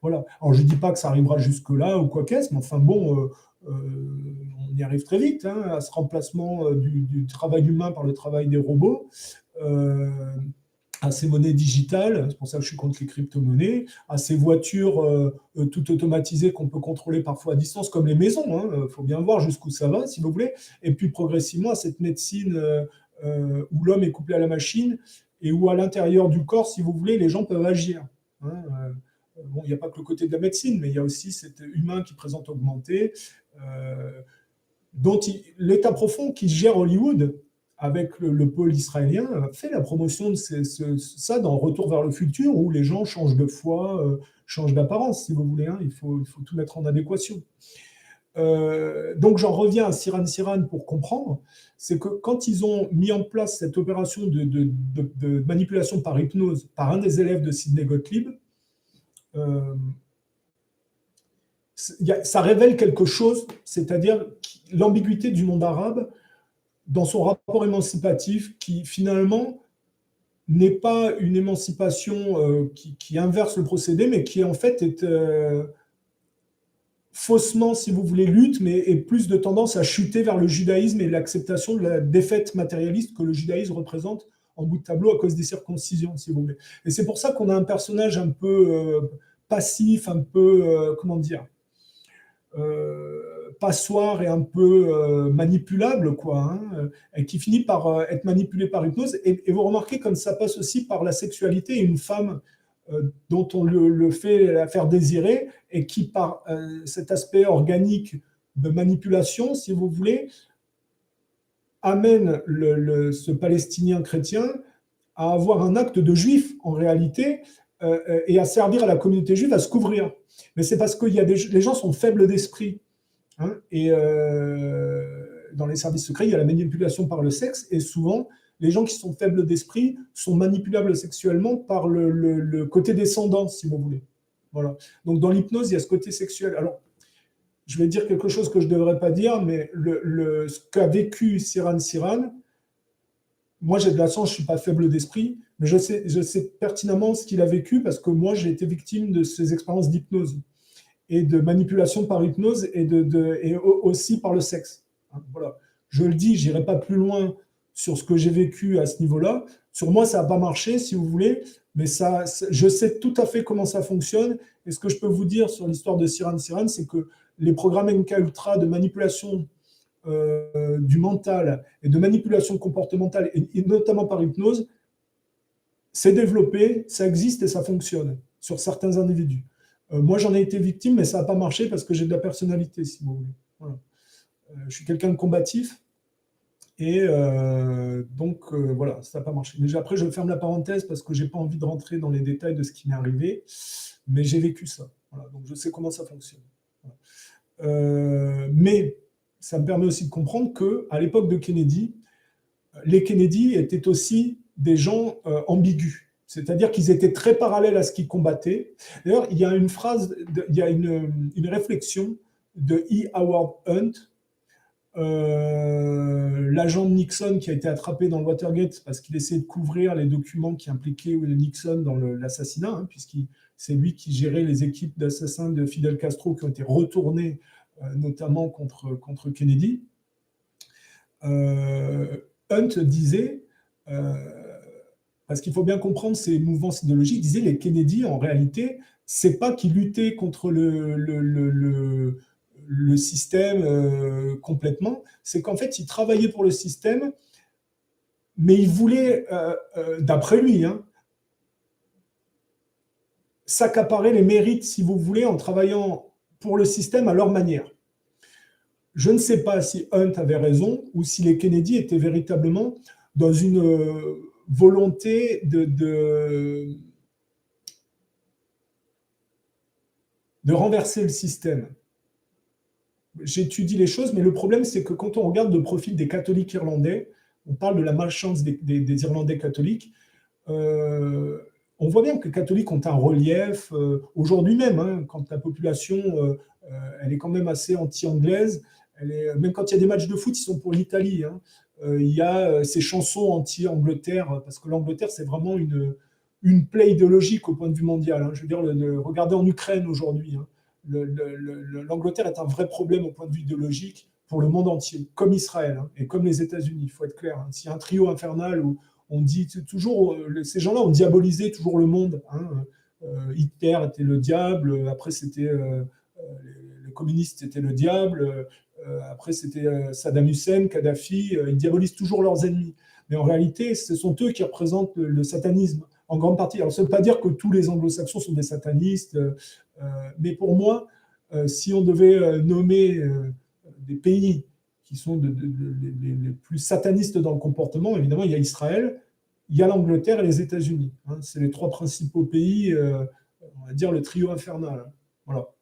Voilà. Alors je ne dis pas que ça arrivera jusque-là ou quoi qu'est-ce, mais enfin bon, on y arrive très vite, hein, à ce remplacement du travail humain par le travail des robots, à ces monnaies digitales, c'est pour ça que je suis contre les crypto-monnaies, à ces voitures tout automatisées qu'on peut contrôler parfois à distance, comme les maisons, hein, faut bien voir jusqu'où ça va, si vous voulez, et puis progressivement à cette médecine où l'homme est couplé à la machine et où à l'intérieur du corps, si vous voulez, les gens peuvent agir. Hein, bon, il n'y a pas que le côté de la médecine, mais il y a aussi cet humain qui présente augmenté, dont l'État profond qui gère Hollywood, avec le pôle israélien, fait la promotion de ça dans Retour vers le futur, où les gens changent de foi, changent d'apparence, si vous voulez. Hein, il faut tout mettre en adéquation. Donc j'en reviens à Siran pour comprendre, c'est que quand ils ont mis en place cette opération de manipulation par hypnose par un des élèves de Sidney Gottlieb, ça révèle quelque chose, c'est-à-dire l'ambiguïté du monde arabe dans son rapport émancipatif qui finalement n'est pas une émancipation qui inverse le procédé, mais qui en fait est faussement, si vous voulez, lutte, mais est plus de tendance à chuter vers le judaïsme et l'acceptation de la défaite matérialiste que le judaïsme représente en bout de tableau à cause des circoncisions, si vous voulez. Et c'est pour ça qu'on a un personnage un peu passif, un peu, comment dire, passoire et un peu manipulable, quoi, hein, et qui finit par être manipulé par hypnose. Et vous remarquez comme ça passe aussi par la sexualité. Une femme dont on le fait la faire désirer et qui, par cet aspect organique de manipulation, si vous voulez, amène ce Palestinien chrétien à avoir un acte de juif, en réalité, et à servir à la communauté juive à se couvrir. Mais c'est parce que les gens sont faibles d'esprit. Hein, et dans les services secrets, il y a la manipulation par le sexe, et souvent, les gens qui sont faibles d'esprit sont manipulables sexuellement par le côté descendant, si vous voulez. Voilà. Donc dans l'hypnose, il y a ce côté sexuel. Alors, je vais dire quelque chose que je ne devrais pas dire, mais ce qu'a vécu Siran, moi j'ai de la chance, je ne suis pas faible d'esprit, mais je sais pertinemment ce qu'il a vécu parce que moi j'ai été victime de ces expériences d'hypnose et de manipulation par hypnose et aussi par le sexe. Voilà. Je le dis, je n'irai pas plus loin sur ce que j'ai vécu à ce niveau-là. Sur moi, ça n'a pas marché, si vous voulez, mais je sais tout à fait comment ça fonctionne. Et ce que je peux vous dire sur l'histoire de Siran, c'est que les programmes MK Ultra de manipulation du mental et de manipulation comportementale, et notamment par hypnose, c'est développé, ça existe et ça fonctionne sur certains individus. Moi, j'en ai été victime, mais ça n'a pas marché parce que j'ai de la personnalité, si vous voulez. Voilà. Je suis quelqu'un de combatif, et donc, voilà, ça n'a pas marché. Mais après, je ferme la parenthèse parce que je n'ai pas envie de rentrer dans les détails de ce qui m'est arrivé, mais j'ai vécu ça. Voilà, donc, je sais comment ça fonctionne. Voilà. Mais ça me permet aussi de comprendre qu'à l'époque de Kennedy, les Kennedy étaient aussi des gens ambigus. C'est-à-dire qu'ils étaient très parallèles à ce qu'ils combattaient. D'ailleurs, il y a une phrase, il y a une réflexion de E. Howard Hunt, l'agent de Nixon qui a été attrapé dans le Watergate parce qu'il essayait de couvrir les documents qui impliquaient Nixon dans l'assassinat, hein, puisque c'est lui qui gérait les équipes d'assassins de Fidel Castro qui ont été retournées notamment contre Kennedy. Hunt disait, parce qu'il faut bien comprendre ces mouvements idéologiques, disait les Kennedy, en réalité, c'est pas qu'ils luttaient contre le système complètement, c'est qu'en fait, ils travaillaient pour le système, mais ils voulaient, d'après lui, hein, s'accaparer les mérites, si vous voulez, en travaillant pour le système à leur manière. Je ne sais pas si Hunt avait raison ou si les Kennedy étaient véritablement dans une volonté de renverser le système. J'étudie les choses, mais le problème, c'est que quand on regarde le profil des catholiques irlandais, on parle de la malchance des Irlandais catholiques, on voit bien que les catholiques ont un relief, aujourd'hui même, hein, quand la population, elle est quand même assez anti-anglaise, même quand il y a des matchs de foot, ils sont pour l'Italie. Hein. Il y a ces chansons anti-Angleterre, parce que l'Angleterre, c'est vraiment une plaie idéologique au point de vue mondial. Hein. Je veux dire, regardez en Ukraine aujourd'hui. Hein. L'Angleterre est un vrai problème au point de vue idéologique pour le monde entier, comme Israël hein, et comme les États-Unis, il faut être clair. Hein. S'il y a un trio infernal où on dit toujours, ces gens-là ont diabolisé toujours le monde. Hein. Hitler était le diable, après c'était les communistes c'était le diable, après c'était Saddam Hussein, Kadhafi, ils diabolisent toujours leurs ennemis. Mais en réalité, ce sont eux qui représentent le satanisme en grande partie. Alors ça ne veut pas dire que tous les anglo-saxons sont des satanistes, mais pour moi, si on devait nommer des pays qui sont les plus satanistes dans le comportement, évidemment, il y a Israël, il y a l'Angleterre et les États-Unis. Hein, c'est les trois principaux pays, on va dire le trio infernal. Hein, voilà.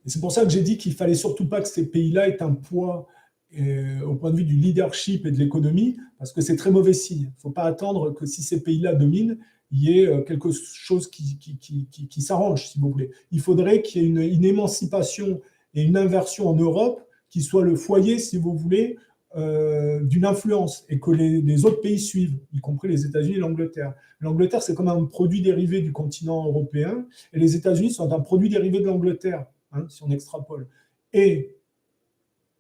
Et c'est pour ça que j'ai dit qu'il ne fallait surtout pas que ces pays-là aient un poids au point de vue du leadership et de l'économie, parce que c'est très mauvais signe. Il ne faut pas attendre que si ces pays-là dominent, il y ait quelque chose qui s'arrange, si vous voulez. Il faudrait qu'il y ait une émancipation et une inversion en Europe qui soit le foyer, si vous voulez, d'une influence et que les autres pays suivent, y compris les États-Unis et l'Angleterre. L'Angleterre, c'est comme un produit dérivé du continent européen et les États-Unis sont un produit dérivé de l'Angleterre, hein, si on extrapole. Et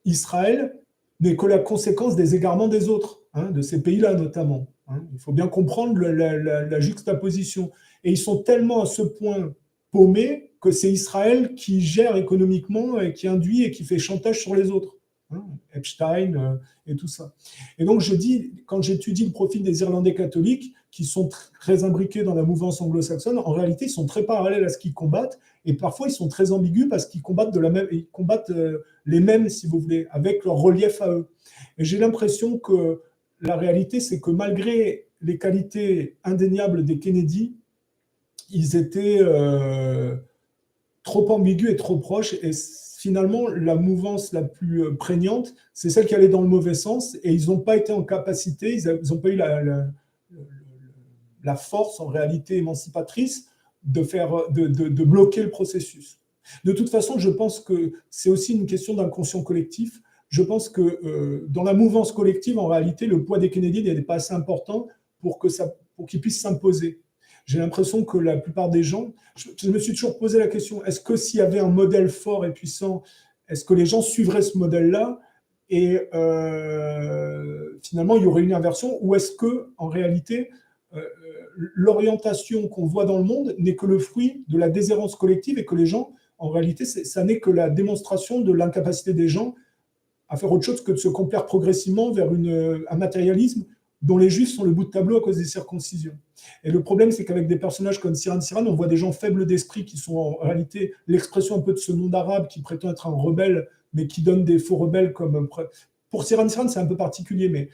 Israël n'est que la conséquence des égarements des autres, hein, de ces pays-là notamment. Hein. Il faut bien comprendre la juxtaposition. Et ils sont tellement à ce point paumés que c'est Israël qui gère économiquement et qui induit et qui fait chantage sur les autres. Hein, Epstein et tout ça. Et donc je dis, quand j'étudie le profil des Irlandais catholiques, qui sont très imbriqués dans la mouvance anglo-saxonne, en réalité ils sont très parallèles à ce qu'ils combattent, et parfois ils sont très ambigus parce qu'ils combattent, ils combattent les mêmes, si vous voulez, avec leur relief à eux. Et j'ai l'impression que la réalité, c'est que malgré les qualités indéniables des Kennedy, ils étaient trop ambigus et trop proches, et finalement, la mouvance la plus prégnante, c'est celle qui allait dans le mauvais sens, et ils n'ont pas été en capacité, ils n'ont pas eu la force, en réalité émancipatrice, de bloquer le processus. De toute façon, je pense que c'est aussi une question d'inconscient collectif. Je pense que dans la mouvance collective, en réalité, le poids des Kennedy n'est pas assez important pour qu'ils puissent s'imposer. J'ai l'impression que la plupart des gens, je me suis toujours posé la question, est-ce que s'il y avait un modèle fort et puissant, est-ce que les gens suivraient ce modèle-là et finalement il y aurait une inversion, ou est-ce que en réalité l'orientation qu'on voit dans le monde n'est que le fruit de la déshérence collective et que les gens, en réalité, ça n'est que la démonstration de l'incapacité des gens à faire autre chose que de se complaire progressivement vers un matérialisme dont les Juifs sont le bout de tableau à cause des circoncisions. Et le problème, c'est qu'avec des personnages comme Sirhan Sirhan, on voit des gens faibles d'esprit qui sont en réalité l'expression un peu de ce monde arabe qui prétend être un rebelle, mais qui donne des faux rebelles comme... Pour Sirhan Sirhan, c'est un peu particulier, mais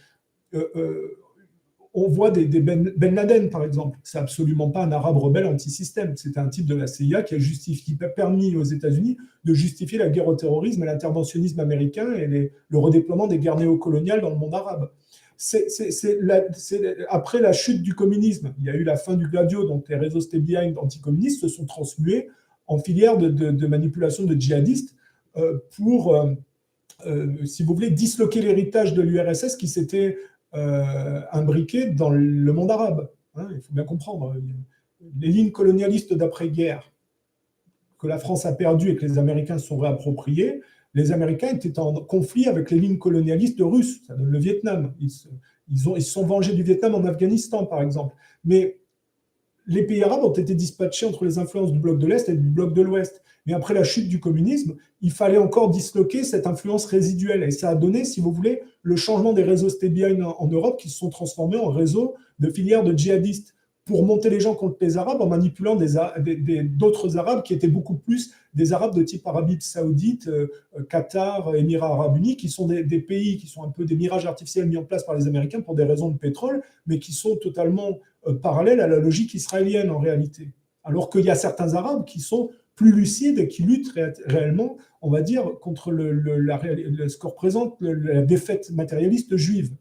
on voit des Ben Laden, par exemple. C'est absolument pas un arabe rebelle anti-système. C'est un type de la CIA qui a permis aux États-Unis de justifier la guerre au terrorisme et l'interventionnisme américain et le redéploiement des guerres néocoloniales dans le monde arabe. Après la chute du communisme, il y a eu la fin du gladio, donc les réseaux stay behind anticommunistes se sont transmués en filière de manipulation de djihadistes pour, si vous voulez, disloquer l'héritage de l'URSS qui s'était imbriqué dans le monde arabe. Hein, il faut bien comprendre. Les lignes colonialistes d'après-guerre que la France a perdues et que les Américains se sont réappropriées, les Américains étaient en conflit avec les lignes colonialistes russes. Ça donne le Vietnam. Ils se sont vengés du Vietnam en Afghanistan, par exemple. Mais les pays arabes ont été dispatchés entre les influences du bloc de l'Est et du bloc de l'Ouest. Mais après la chute du communisme, il fallait encore disloquer cette influence résiduelle. Et ça a donné, si vous voulez, le changement des réseaux stay behind en Europe qui se sont transformés en réseaux de filières de djihadistes pour monter les gens contre les Arabes en manipulant d'autres Arabes qui étaient beaucoup plus des Arabes de type Arabie Saoudite, Qatar, Émirats Arabes Unis, qui sont des pays qui sont un peu des mirages artificiels mis en place par les Américains pour des raisons de pétrole, mais qui sont totalement parallèles à la logique israélienne en réalité. Alors qu'il y a certains Arabes qui sont plus lucides et qui luttent réellement, on va dire, contre ce que représente la défaite matérialiste juive.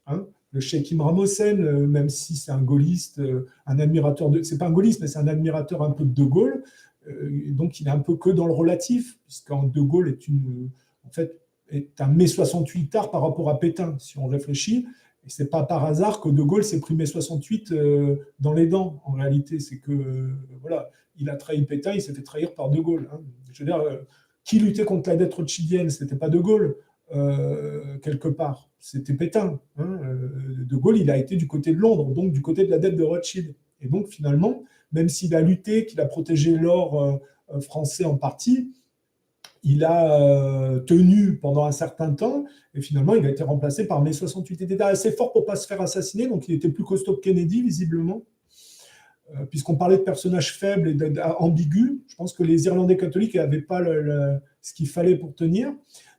Hein, le cheikh Imran Hossein, même si c'est un gaulliste, un admirateur c'est pas un gaulliste, mais c'est un admirateur un peu de Gaulle, donc il est un peu que dans le relatif, puisqu'en De Gaulle en fait, est un mai 68 tard par rapport à Pétain, si on réfléchit. Et c'est pas par hasard que De Gaulle s'est pris mai 68 dans les dents, en réalité. C'est que, voilà, il a trahi Pétain, il s'est fait trahir par De Gaulle. Hein. Je veux dire, qui luttait contre la dette rothschildienne? C'était pas De Gaulle, quelque part. C'était Pétain. Hein. De Gaulle, il a été du côté de Londres, donc du côté de la dette de Rothschild. Et donc, finalement, même s'il a lutté, qu'il a protégé l'or français en partie, il a tenu pendant un certain temps, et finalement, il a été remplacé par mai 68. Il était assez fort pour ne pas se faire assassiner, donc il était plus costaud que Kennedy, visiblement. Puisqu'on parlait de personnages faibles et ambigus, je pense que les Irlandais catholiques n'avaient pas ce qu'il fallait pour tenir.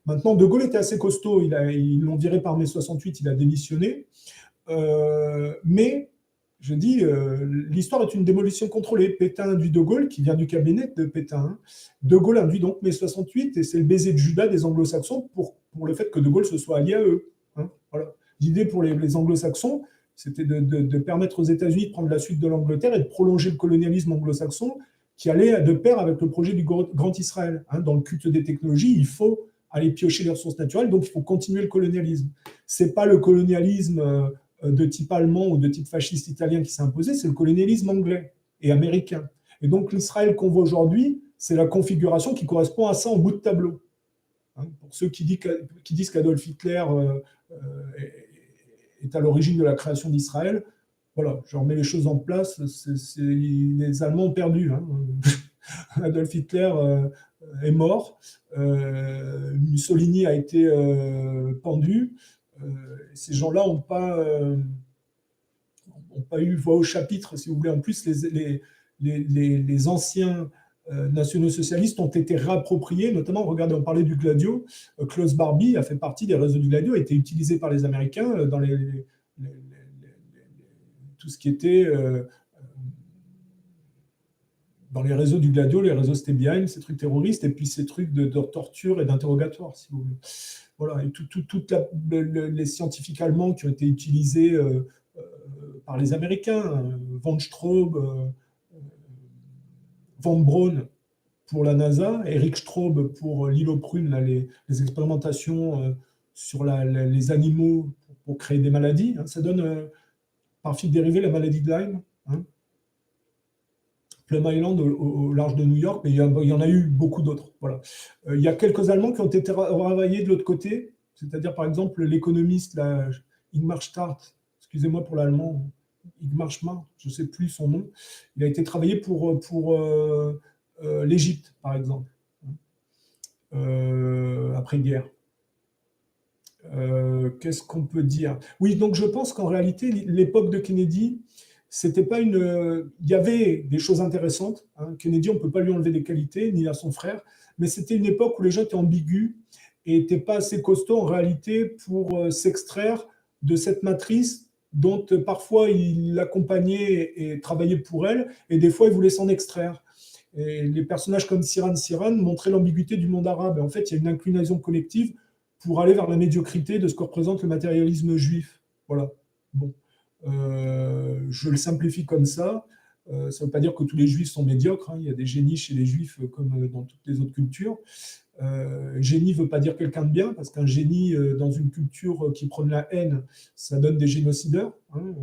Maintenant, De Gaulle était assez costaud, ils l'ont viré par mai 68, il a démissionné. Mais, je dis, l'histoire est une démolition contrôlée. Pétain induit De Gaulle, qui vient du cabinet de Pétain. Hein. De Gaulle induit donc mai 68, et c'est le baiser de Judas des anglo-saxons pour le fait que De Gaulle se soit allié à eux. Hein. Voilà. L'idée pour les anglo-saxons, c'était de permettre aux États-Unis de prendre la suite de l'Angleterre et de prolonger le colonialisme anglo-saxon qui allait de pair avec le projet du Grand Israël. Hein. Dans le culte des technologies, il faut aller piocher les ressources naturelles, donc il faut continuer le colonialisme. Ce n'est pas le colonialisme de type allemand ou de type fasciste italien qui s'est imposé, c'est le colonialisme anglais et américain. Et donc l'Israël qu'on voit aujourd'hui, c'est la configuration qui correspond à ça en bout de tableau. Hein, pour ceux qui disent qu'Adolf Hitler est à l'origine de la création d'Israël, voilà, je remets les choses en place, les Allemands ont perdu. Hein. Adolf Hitler est mort, Mussolini a été pendu, ces gens-là n'ont pas eu voix au chapitre, si vous voulez. En plus, les anciens nationaux-socialistes ont été réappropriés, notamment, regardez, on parlait du Gladio, Klaus Barbie a fait partie des réseaux du Gladio, a été utilisé par les Américains dans tout ce qui était dans les réseaux du Gladio, les réseaux Stébien, ces trucs terroristes, et puis ces trucs de torture et d'interrogatoire, si vous voulez. Voilà, et toutes les scientifiques allemands qui ont été utilisés par les Américains, von Straub, von Braun pour la NASA, Eric Straub pour l'île aux prunes, là, les expérimentations sur les animaux pour créer des maladies. Hein, ça donne, par fil dérivé, la maladie de Lyme. Hein. Plum Island au large de New York, mais il y en a eu beaucoup d'autres. Voilà. Il y a quelques Allemands qui ont été travaillés de l'autre côté, c'est-à-dire par exemple l'économiste Ingmar Stark, excusez-moi pour l'allemand, Ingmar Schmar, je ne sais plus son nom, il a été travaillé pour l'Égypte, par exemple, après-guerre. Qu'est-ce qu'on peut dire? Oui, donc je pense qu'en réalité, l'époque de Kennedy, c'était pas il y avait des choses intéressantes. Hein. Kennedy, on ne peut pas lui enlever des qualités, ni à son frère, mais c'était une époque où les gens étaient ambigus et n'étaient pas assez costauds en réalité pour s'extraire de cette matrice dont parfois il l'accompagnait et travaillait pour elle, et des fois il voulait s'en extraire. Et les personnages comme Siran montraient l'ambiguïté du monde arabe. Et en fait, il y a une inclinaison collective pour aller vers la médiocrité de ce que représente le matérialisme juif. Voilà. Bon. Je le simplifie comme ça. Ça ne veut pas dire que tous les juifs sont médiocres. Hein. Il y a des génies chez les juifs comme dans toutes les autres cultures. Génie ne veut pas dire quelqu'un de bien, parce qu'un génie dans une culture qui prône la haine, ça donne des génocideurs. Hein.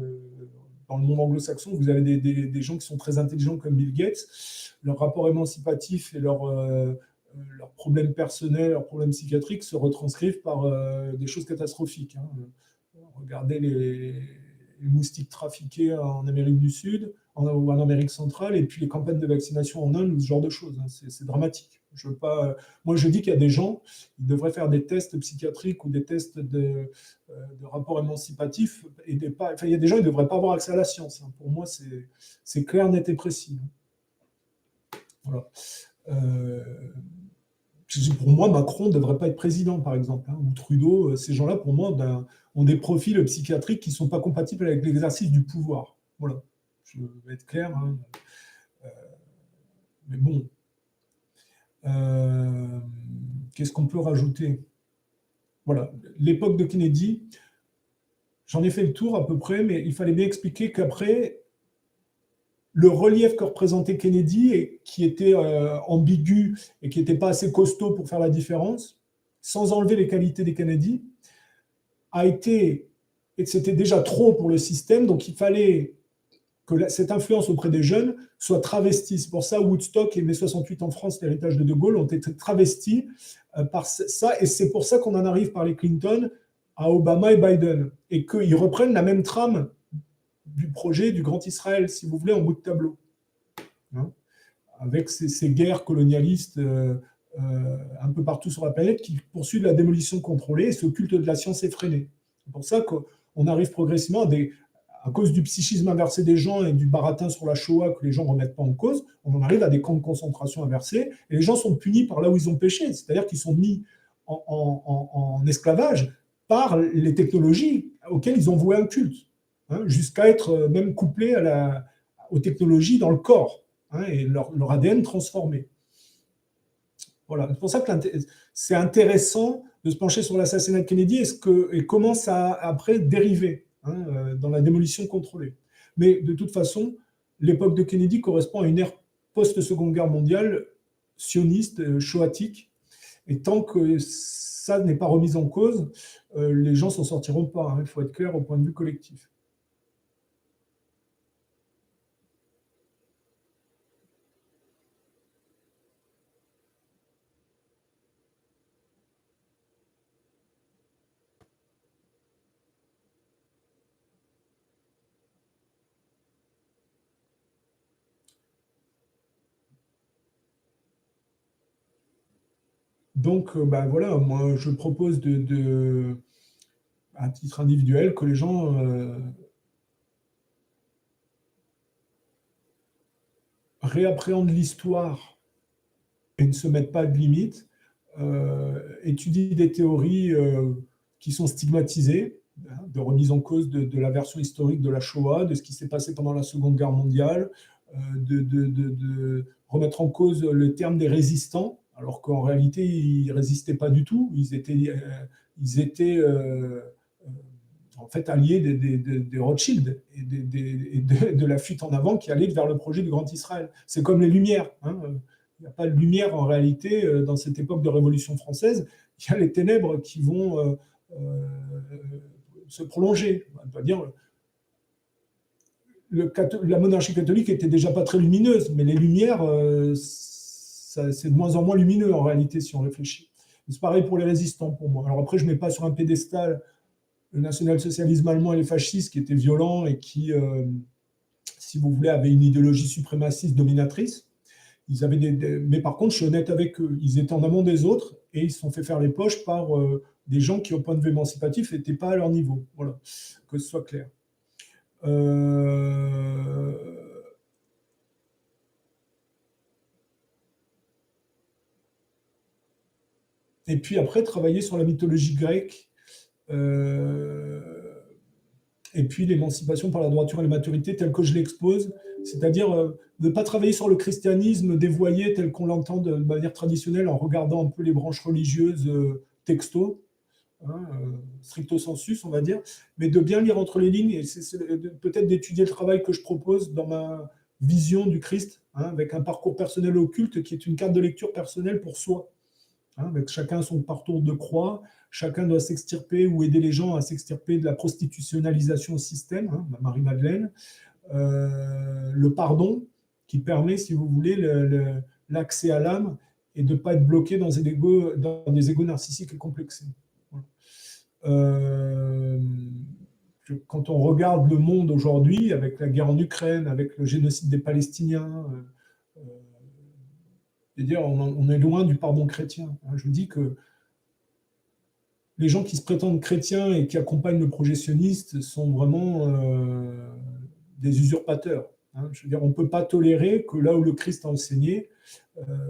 Dans le monde anglo-saxon, vous avez des gens qui sont très intelligents comme Bill Gates. Leur rapport émancipatif et leurs problèmes personnels, leurs problèmes psychiatriques se retranscrivent par des choses catastrophiques. Hein. Regardez les moustiques trafiqués en Amérique du Sud, ou en Amérique centrale, et puis les campagnes de vaccination en Inde, ou ce genre de choses. Hein. C'est dramatique. Je veux pas, moi, je dis qu'il y a des gens, ils devraient faire des tests psychiatriques ou des tests de rapport émancipatif, et enfin, il y a des gens, ils ne devraient pas avoir accès à la science. Hein. Pour moi, c'est clair, net et précis. Voilà. Pour moi, Macron ne devrait pas être président, par exemple, hein, ou Trudeau. Ces gens-là, pour moi, ont des profils psychiatriques qui ne sont pas compatibles avec l'exercice du pouvoir. Voilà. Je vais être clair. Hein. Mais bon. Qu'est-ce qu'on peut rajouter? Voilà. L'époque de Kennedy, j'en ai fait le tour à peu près, mais il fallait bien expliquer qu'après, le relief que représentait Kennedy, et qui était ambigu et qui n'était pas assez costaud pour faire la différence, sans enlever les qualités des Kennedy, a été, et c'était déjà trop pour le système, donc il fallait que cette influence auprès des jeunes soit travestie. C'est pour ça Woodstock et mai 68 en France, l'héritage de Gaulle, ont été travestis par ça, et c'est pour ça qu'on en arrive par les Clinton à Obama et Biden, et qu'ils reprennent la même trame du projet du Grand Israël, si vous voulez, en bout de tableau. Hein, avec ces guerres colonialistes un peu partout sur la planète qui poursuivent la démolition contrôlée, et ce culte de la science effréné. C'est pour ça qu'on arrive progressivement à cause du psychisme inversé des gens et du baratin sur la Shoah que les gens ne remettent pas en cause, on en arrive à des camps de concentration inversés, et les gens sont punis par là où ils ont péché, c'est-à-dire qu'ils sont mis en esclavage par les technologies auxquelles ils ont voué un culte, hein, jusqu'à être même couplés aux technologies dans le corps, hein, et leur ADN transformé. Voilà. C'est pour ça que c'est intéressant de se pencher sur l'assassinat de Kennedy et comment ça a après dérivé, hein, dans la démolition contrôlée. Mais de toute façon, l'époque de Kennedy correspond à une ère post-Seconde Guerre mondiale, sioniste, shoatique, et tant que ça n'est pas remis en cause, les gens s'en sortiront pas. Hein. Il faut être clair au point de vue collectif. Donc, ben voilà, moi, je propose à titre individuel que les gens réappréhendent l'histoire et ne se mettent pas de limites, étudient des théories qui sont stigmatisées, hein, de remise en cause de la version historique de la Shoah, de ce qui s'est passé pendant la Seconde Guerre mondiale, de remettre en cause le terme des résistants, alors qu'en réalité, ils ne résistaient pas du tout. Ils étaient en fait alliés des Rothschild et de la fuite en avant qui allait vers le projet du Grand Israël. C'est comme les Lumières. Hein. Il n'y a pas de lumière en réalité dans cette époque de Révolution française. Il y a les ténèbres qui vont se prolonger. On va dire, la monarchie catholique était déjà pas très lumineuse, mais les Lumières, c'est de moins en moins lumineux en réalité si on réfléchit. C'est pareil pour les résistants pour moi. Alors après, je ne mets pas sur un pédestal le national-socialisme allemand et les fascistes qui étaient violents et qui, si vous voulez, avaient une idéologie suprémaciste dominatrice. Mais par contre, je suis honnête avec eux. Ils étaient en amont des autres et ils se sont fait faire les poches par des gens qui, au point de vue émancipatif, n'étaient pas à leur niveau. Voilà, que ce soit clair. Et puis après, travailler sur la mythologie grecque, et puis l'émancipation par la droiture et la maturité telle que je l'expose, c'est-à-dire ne pas travailler sur le christianisme dévoyé tel qu'on l'entend de manière traditionnelle en regardant un peu les branches religieuses texto, hein, stricto sensus, on va dire, mais de bien lire entre les lignes et peut-être d'étudier le travail que je propose dans ma vision du Christ, hein, avec un parcours personnel occulte qui est une carte de lecture personnelle pour soi. Hein, avec chacun son parcours de croix, chacun doit s'extirper ou aider les gens à s'extirper de la prostitutionnalisation au système, hein, Marie-Madeleine, le pardon qui permet, si vous voulez, l'accès à l'âme et de ne pas être bloqué dans des égos narcissiques et complexés. Voilà. quand on regarde le monde aujourd'hui, avec la guerre en Ukraine, avec le génocide des Palestiniens, c'est-à-dire on est loin du pardon chrétien. Je vous dis que les gens qui se prétendent chrétiens et qui accompagnent le projet sioniste sont vraiment des usurpateurs. Je veux dire, on ne peut pas tolérer que là où le Christ a enseigné,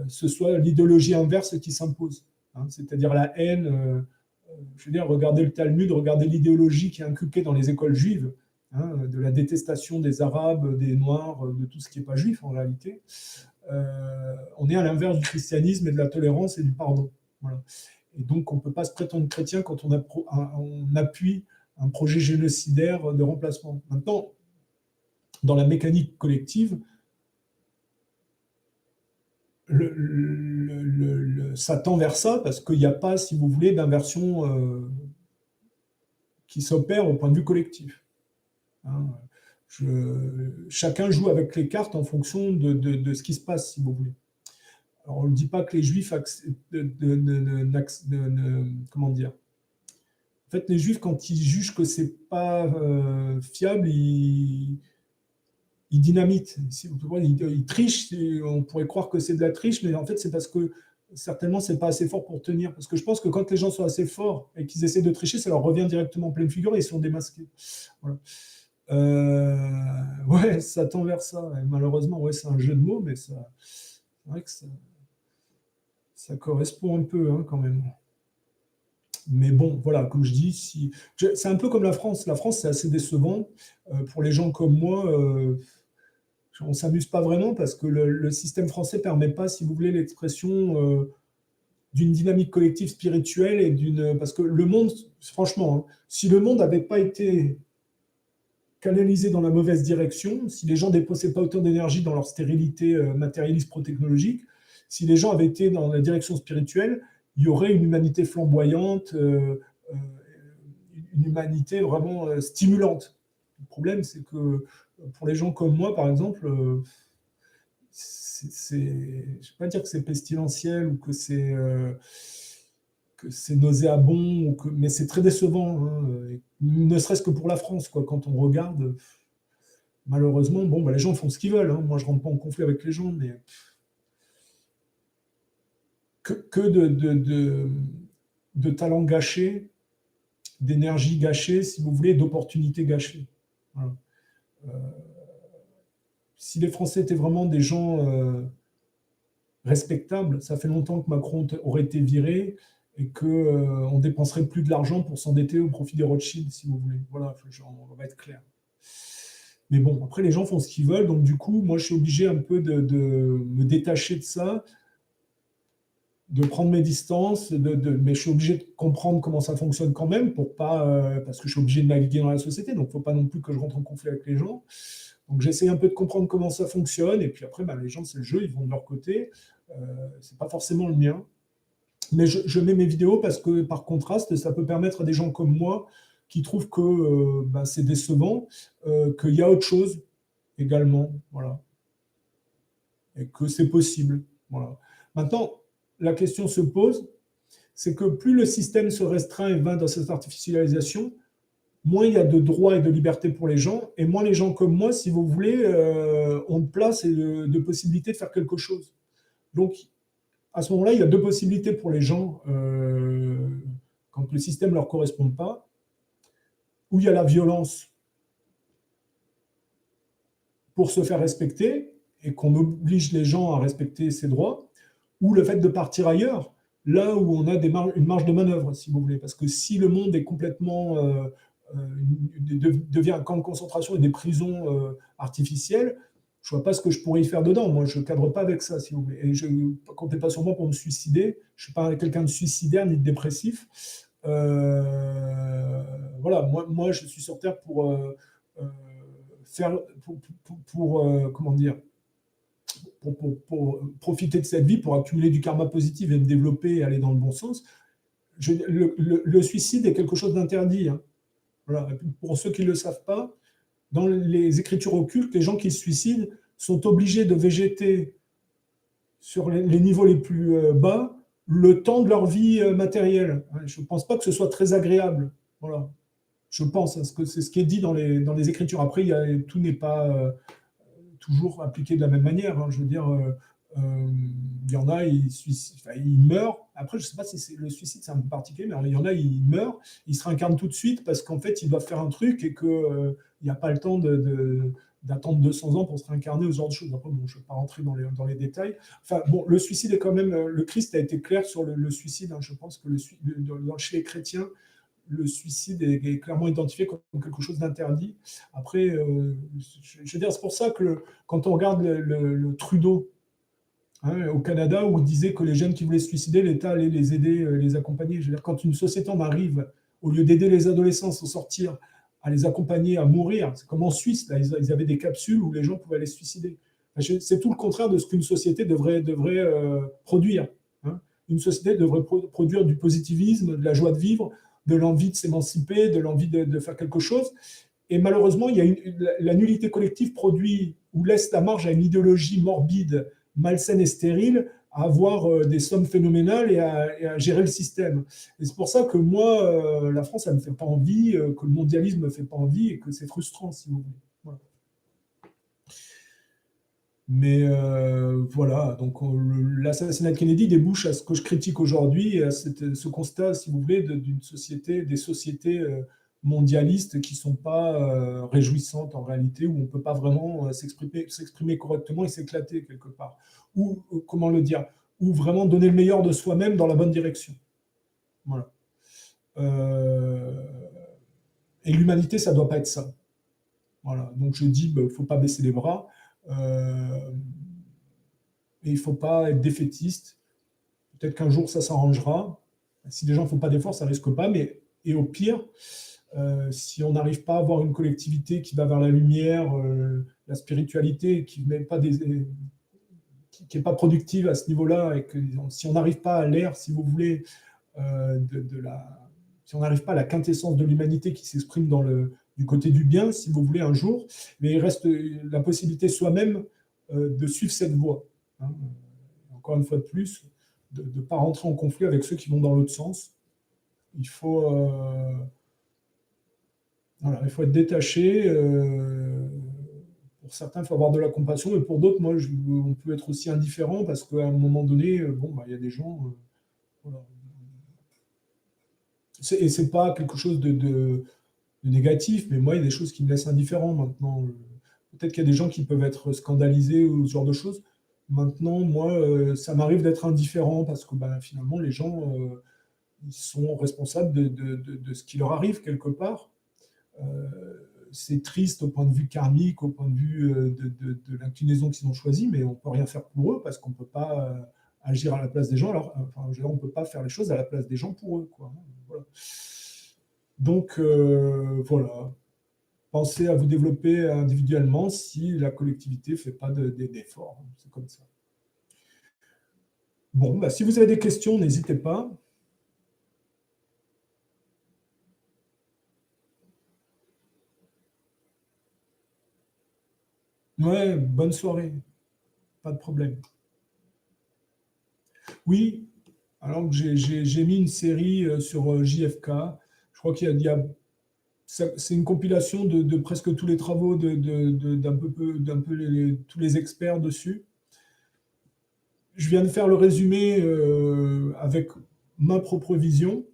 ce soit l'idéologie inverse qui s'impose. C'est-à-dire la haine. Je veux dire, regardez le Talmud, regardez l'idéologie qui est inculquée dans les écoles juives, de la détestation des Arabes, des Noirs, de tout ce qui n'est pas juif en réalité. On est à l'inverse du christianisme et de la tolérance et du pardon. Voilà. Et donc, on ne peut pas se prétendre chrétien quand on appuie un projet génocidaire de remplacement. Maintenant, dans la mécanique collective, ça tend vers ça parce qu'il n'y a pas, si vous voulez, d'inversion qui s'opère au point de vue collectif. Chacun joue avec les cartes en fonction de ce qui se passe, si vous voulez. Alors, on ne dit pas que les Juifs comment dire. En fait, les Juifs, quand ils jugent que c'est pas fiable, ils dynamitent. Ils trichent. On pourrait croire que c'est de la triche, mais en fait, c'est parce que certainement, c'est pas assez fort pour tenir. Parce que je pense que quand les gens sont assez forts et qu'ils essaient de tricher, ça leur revient directement en pleine figure et ils sont démasqués. Voilà. Ouais, ça tend vers ça. Et malheureusement, ouais, c'est un jeu de mots, mais c'est vrai que ça correspond un peu quand même. Mais bon, voilà, comme je dis, c'est un peu comme la France. La France, c'est assez décevant. Pour les gens comme moi, on ne s'amuse pas vraiment parce que le système français ne permet pas, si vous voulez, l'expression d'une dynamique collective spirituelle et parce que le monde, franchement, si le monde n'avait pas été canalisé dans la mauvaise direction, si les gens ne déposaient pas autant d'énergie dans leur stérilité matérialiste pro-technologique, si les gens avaient été dans la direction spirituelle, il y aurait une humanité flamboyante, une humanité vraiment stimulante. Le problème, c'est que pour les gens comme moi, par exemple, je ne vais pas dire que c'est pestilentiel ou que c'est nauséabond, mais c'est très décevant, ne serait-ce que pour la France, quoi. Quand on regarde, malheureusement, les gens font ce qu'ils veulent. Moi, je ne rentre pas en conflit avec les gens, mais que de talents gâchés, d'énergie gâchée, si vous voulez, d'opportunités gâchées. Voilà. Si les Français étaient vraiment des gens respectables, ça fait longtemps que Macron aurait été viré et qu'on dépenserait plus de l'argent pour s'endetter au profit des Rothschild, si vous voulez. Voilà, on va être clair. Mais bon, après, les gens font ce qu'ils veulent, donc du coup, moi, je suis obligé un peu de me détacher de ça, de prendre mes distances, mais je suis obligé de comprendre comment ça fonctionne quand même, parce que je suis obligé de naviguer dans la société, donc il ne faut pas non plus que je rentre en conflit avec les gens. Donc j'essaie un peu de comprendre comment ça fonctionne, et puis après, les gens, c'est le jeu, ils vont de leur côté. C'est pas forcément le mien. Mais je mets mes vidéos parce que, par contraste, ça peut permettre à des gens comme moi qui trouvent que c'est décevant, qu'il y a autre chose également, voilà. Et que c'est possible. Voilà. Maintenant, la question se pose, c'est que plus le système se restreint et va dans cette artificialisation, moins il y a de droits et de libertés pour les gens, et moins les gens comme moi, si vous voulez, ont de place et de possibilités de faire quelque chose. Donc, à ce moment-là, il y a deux possibilités pour les gens quand le système ne leur correspond pas, où il y a la violence pour se faire respecter et qu'on oblige les gens à respecter ces droits, ou le fait de partir ailleurs, là où on a une marge de manœuvre, si vous voulez. Parce que si le monde est complètement devient un camp de concentration et des prisons artificielles, je ne vois pas ce que je pourrais y faire dedans. Moi, je ne cadre pas avec ça, si vous voulez. Et je ne comptez pas sur moi pour me suicider. Je ne suis pas quelqu'un de suicidaire ni de dépressif. Voilà, moi, je suis sur Terre pour comment dire, pour profiter de cette vie, pour accumuler du karma positif et me développer et aller dans le bon sens. Le suicide est quelque chose d'interdit. Voilà. Pour ceux qui ne le savent pas, dans les écritures occultes, les gens qui se suicident sont obligés de végéter sur les niveaux les plus bas le temps de leur vie matérielle. Je ne pense pas que ce soit très agréable. Voilà. Je pense, hein, c'est ce qui est dit dans les Écritures. Après, tout n'est pas toujours appliqué de la même manière. Hein. Je veux dire, il y en a, ils meurent. Après, je ne sais pas si le suicide, c'est un peu particulier, mais il y en a, ils meurent, ils se réincarnent tout de suite parce qu'en fait, ils doivent faire un truc et qu'il n'y a pas le temps d'attendre 200 ans pour se réincarner, ou ce genre de choses. Après, bon, je ne vais pas rentrer dans les détails. Enfin, bon, le suicide est quand même... Le Christ a été clair sur le suicide. Hein. Je pense que chez les chrétiens, le suicide est clairement identifié comme quelque chose d'interdit. Après, je veux dire, c'est pour ça que quand on regarde le Trudeau, hein, au Canada, où il disait que les jeunes qui voulaient se suicider, l'État allait les aider, les accompagner. Je veux dire, quand une société en arrive, au lieu d'aider les adolescents à s'en sortir, à les accompagner à mourir, c'est comme en Suisse, là, ils avaient des capsules où les gens pouvaient aller se suicider. C'est tout le contraire de ce qu'une société devrait produire. Hein. Une société devrait produire du positivisme, de la joie de vivre, de l'envie de s'émanciper, de l'envie de faire quelque chose. Et malheureusement, la nullité collective produit ou laisse la marge à une idéologie morbide, malsaine et stérile, à avoir des sommes phénoménales et à gérer le système. Et c'est pour ça que moi, la France, ça ne me fait pas envie, que le mondialisme ne me fait pas envie et que c'est frustrant, si vous voulez. Voilà. Mais voilà, donc l'assassinat de Kennedy débouche à ce que je critique aujourd'hui, à ce constat, si vous voulez, d'une société, des sociétés mondialistes qui ne sont pas réjouissantes en réalité, où on ne peut pas vraiment s'exprimer correctement et s'éclater quelque part. Ou, comment le dire, ou vraiment donner le meilleur de soi-même dans la bonne direction. Voilà. Et l'humanité, ça ne doit pas être ça. Voilà. Donc je dis, il ne faut pas baisser les bras. Et il ne faut pas être défaitiste. Peut-être qu'un jour, ça s'arrangera. Si les gens ne font pas d'efforts, ça ne risque pas. Et au pire, si on n'arrive pas à avoir une collectivité qui va vers la lumière, la spiritualité, qui n'est pas, qui est pas productive à ce niveau-là, et que si on n'arrive pas à l'air, si vous voulez, si on n'arrive pas à la quintessence de l'humanité qui s'exprime du côté du bien, si vous voulez, un jour, mais il reste la possibilité soi-même de suivre cette voie. Hein. Encore une fois de plus, de ne pas rentrer en conflit avec ceux qui vont dans l'autre sens. Il faut être détaché. Pour certains, il faut avoir de la compassion, et pour d'autres, on peut être aussi indifférent parce qu'à un moment donné, il y a des gens. Voilà. Et c'est pas quelque chose de négatif, mais moi, il y a des choses qui me laissent indifférent maintenant. Peut-être qu'il y a des gens qui peuvent être scandalisés ou ce genre de choses. Maintenant, moi, ça m'arrive d'être indifférent parce que finalement, les gens, ils sont responsables de ce qui leur arrive quelque part. C'est triste au point de vue karmique, au point de vue de l'inclinaison qu'ils ont choisie, mais on ne peut rien faire pour eux parce qu'on ne peut pas agir à la place des gens. Alors, on ne peut pas faire les choses à la place des gens pour eux, quoi. Voilà. Donc, voilà. Pensez à vous développer individuellement si la collectivité ne fait pas d'efforts. C'est comme ça. Bon, si vous avez des questions, n'hésitez pas. Ouais, bonne soirée. Pas de problème. Oui, alors que j'ai mis une série sur JFK. Je crois c'est une compilation de presque tous les travaux d'un peu tous les experts dessus. Je viens de faire le résumé avec ma propre vision.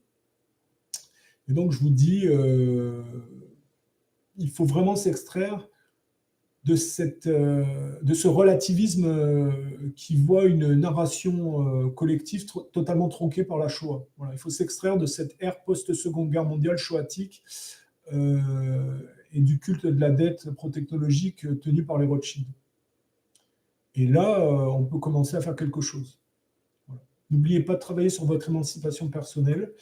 Et donc, je vous dis, il faut vraiment s'extraire de ce relativisme qui voit une narration collective totalement tronquée par la Shoah. Voilà, il faut s'extraire de cette ère post-seconde guerre mondiale shoatique et du culte de la dette pro-technologique tenu par les Rothschild. Et là, on peut commencer à faire quelque chose. Voilà. N'oubliez pas de travailler sur votre émancipation personnelle.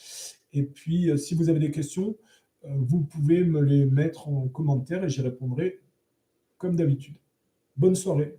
Et puis, si vous avez des questions, vous pouvez me les mettre en commentaire et j'y répondrai comme d'habitude. Bonne soirée.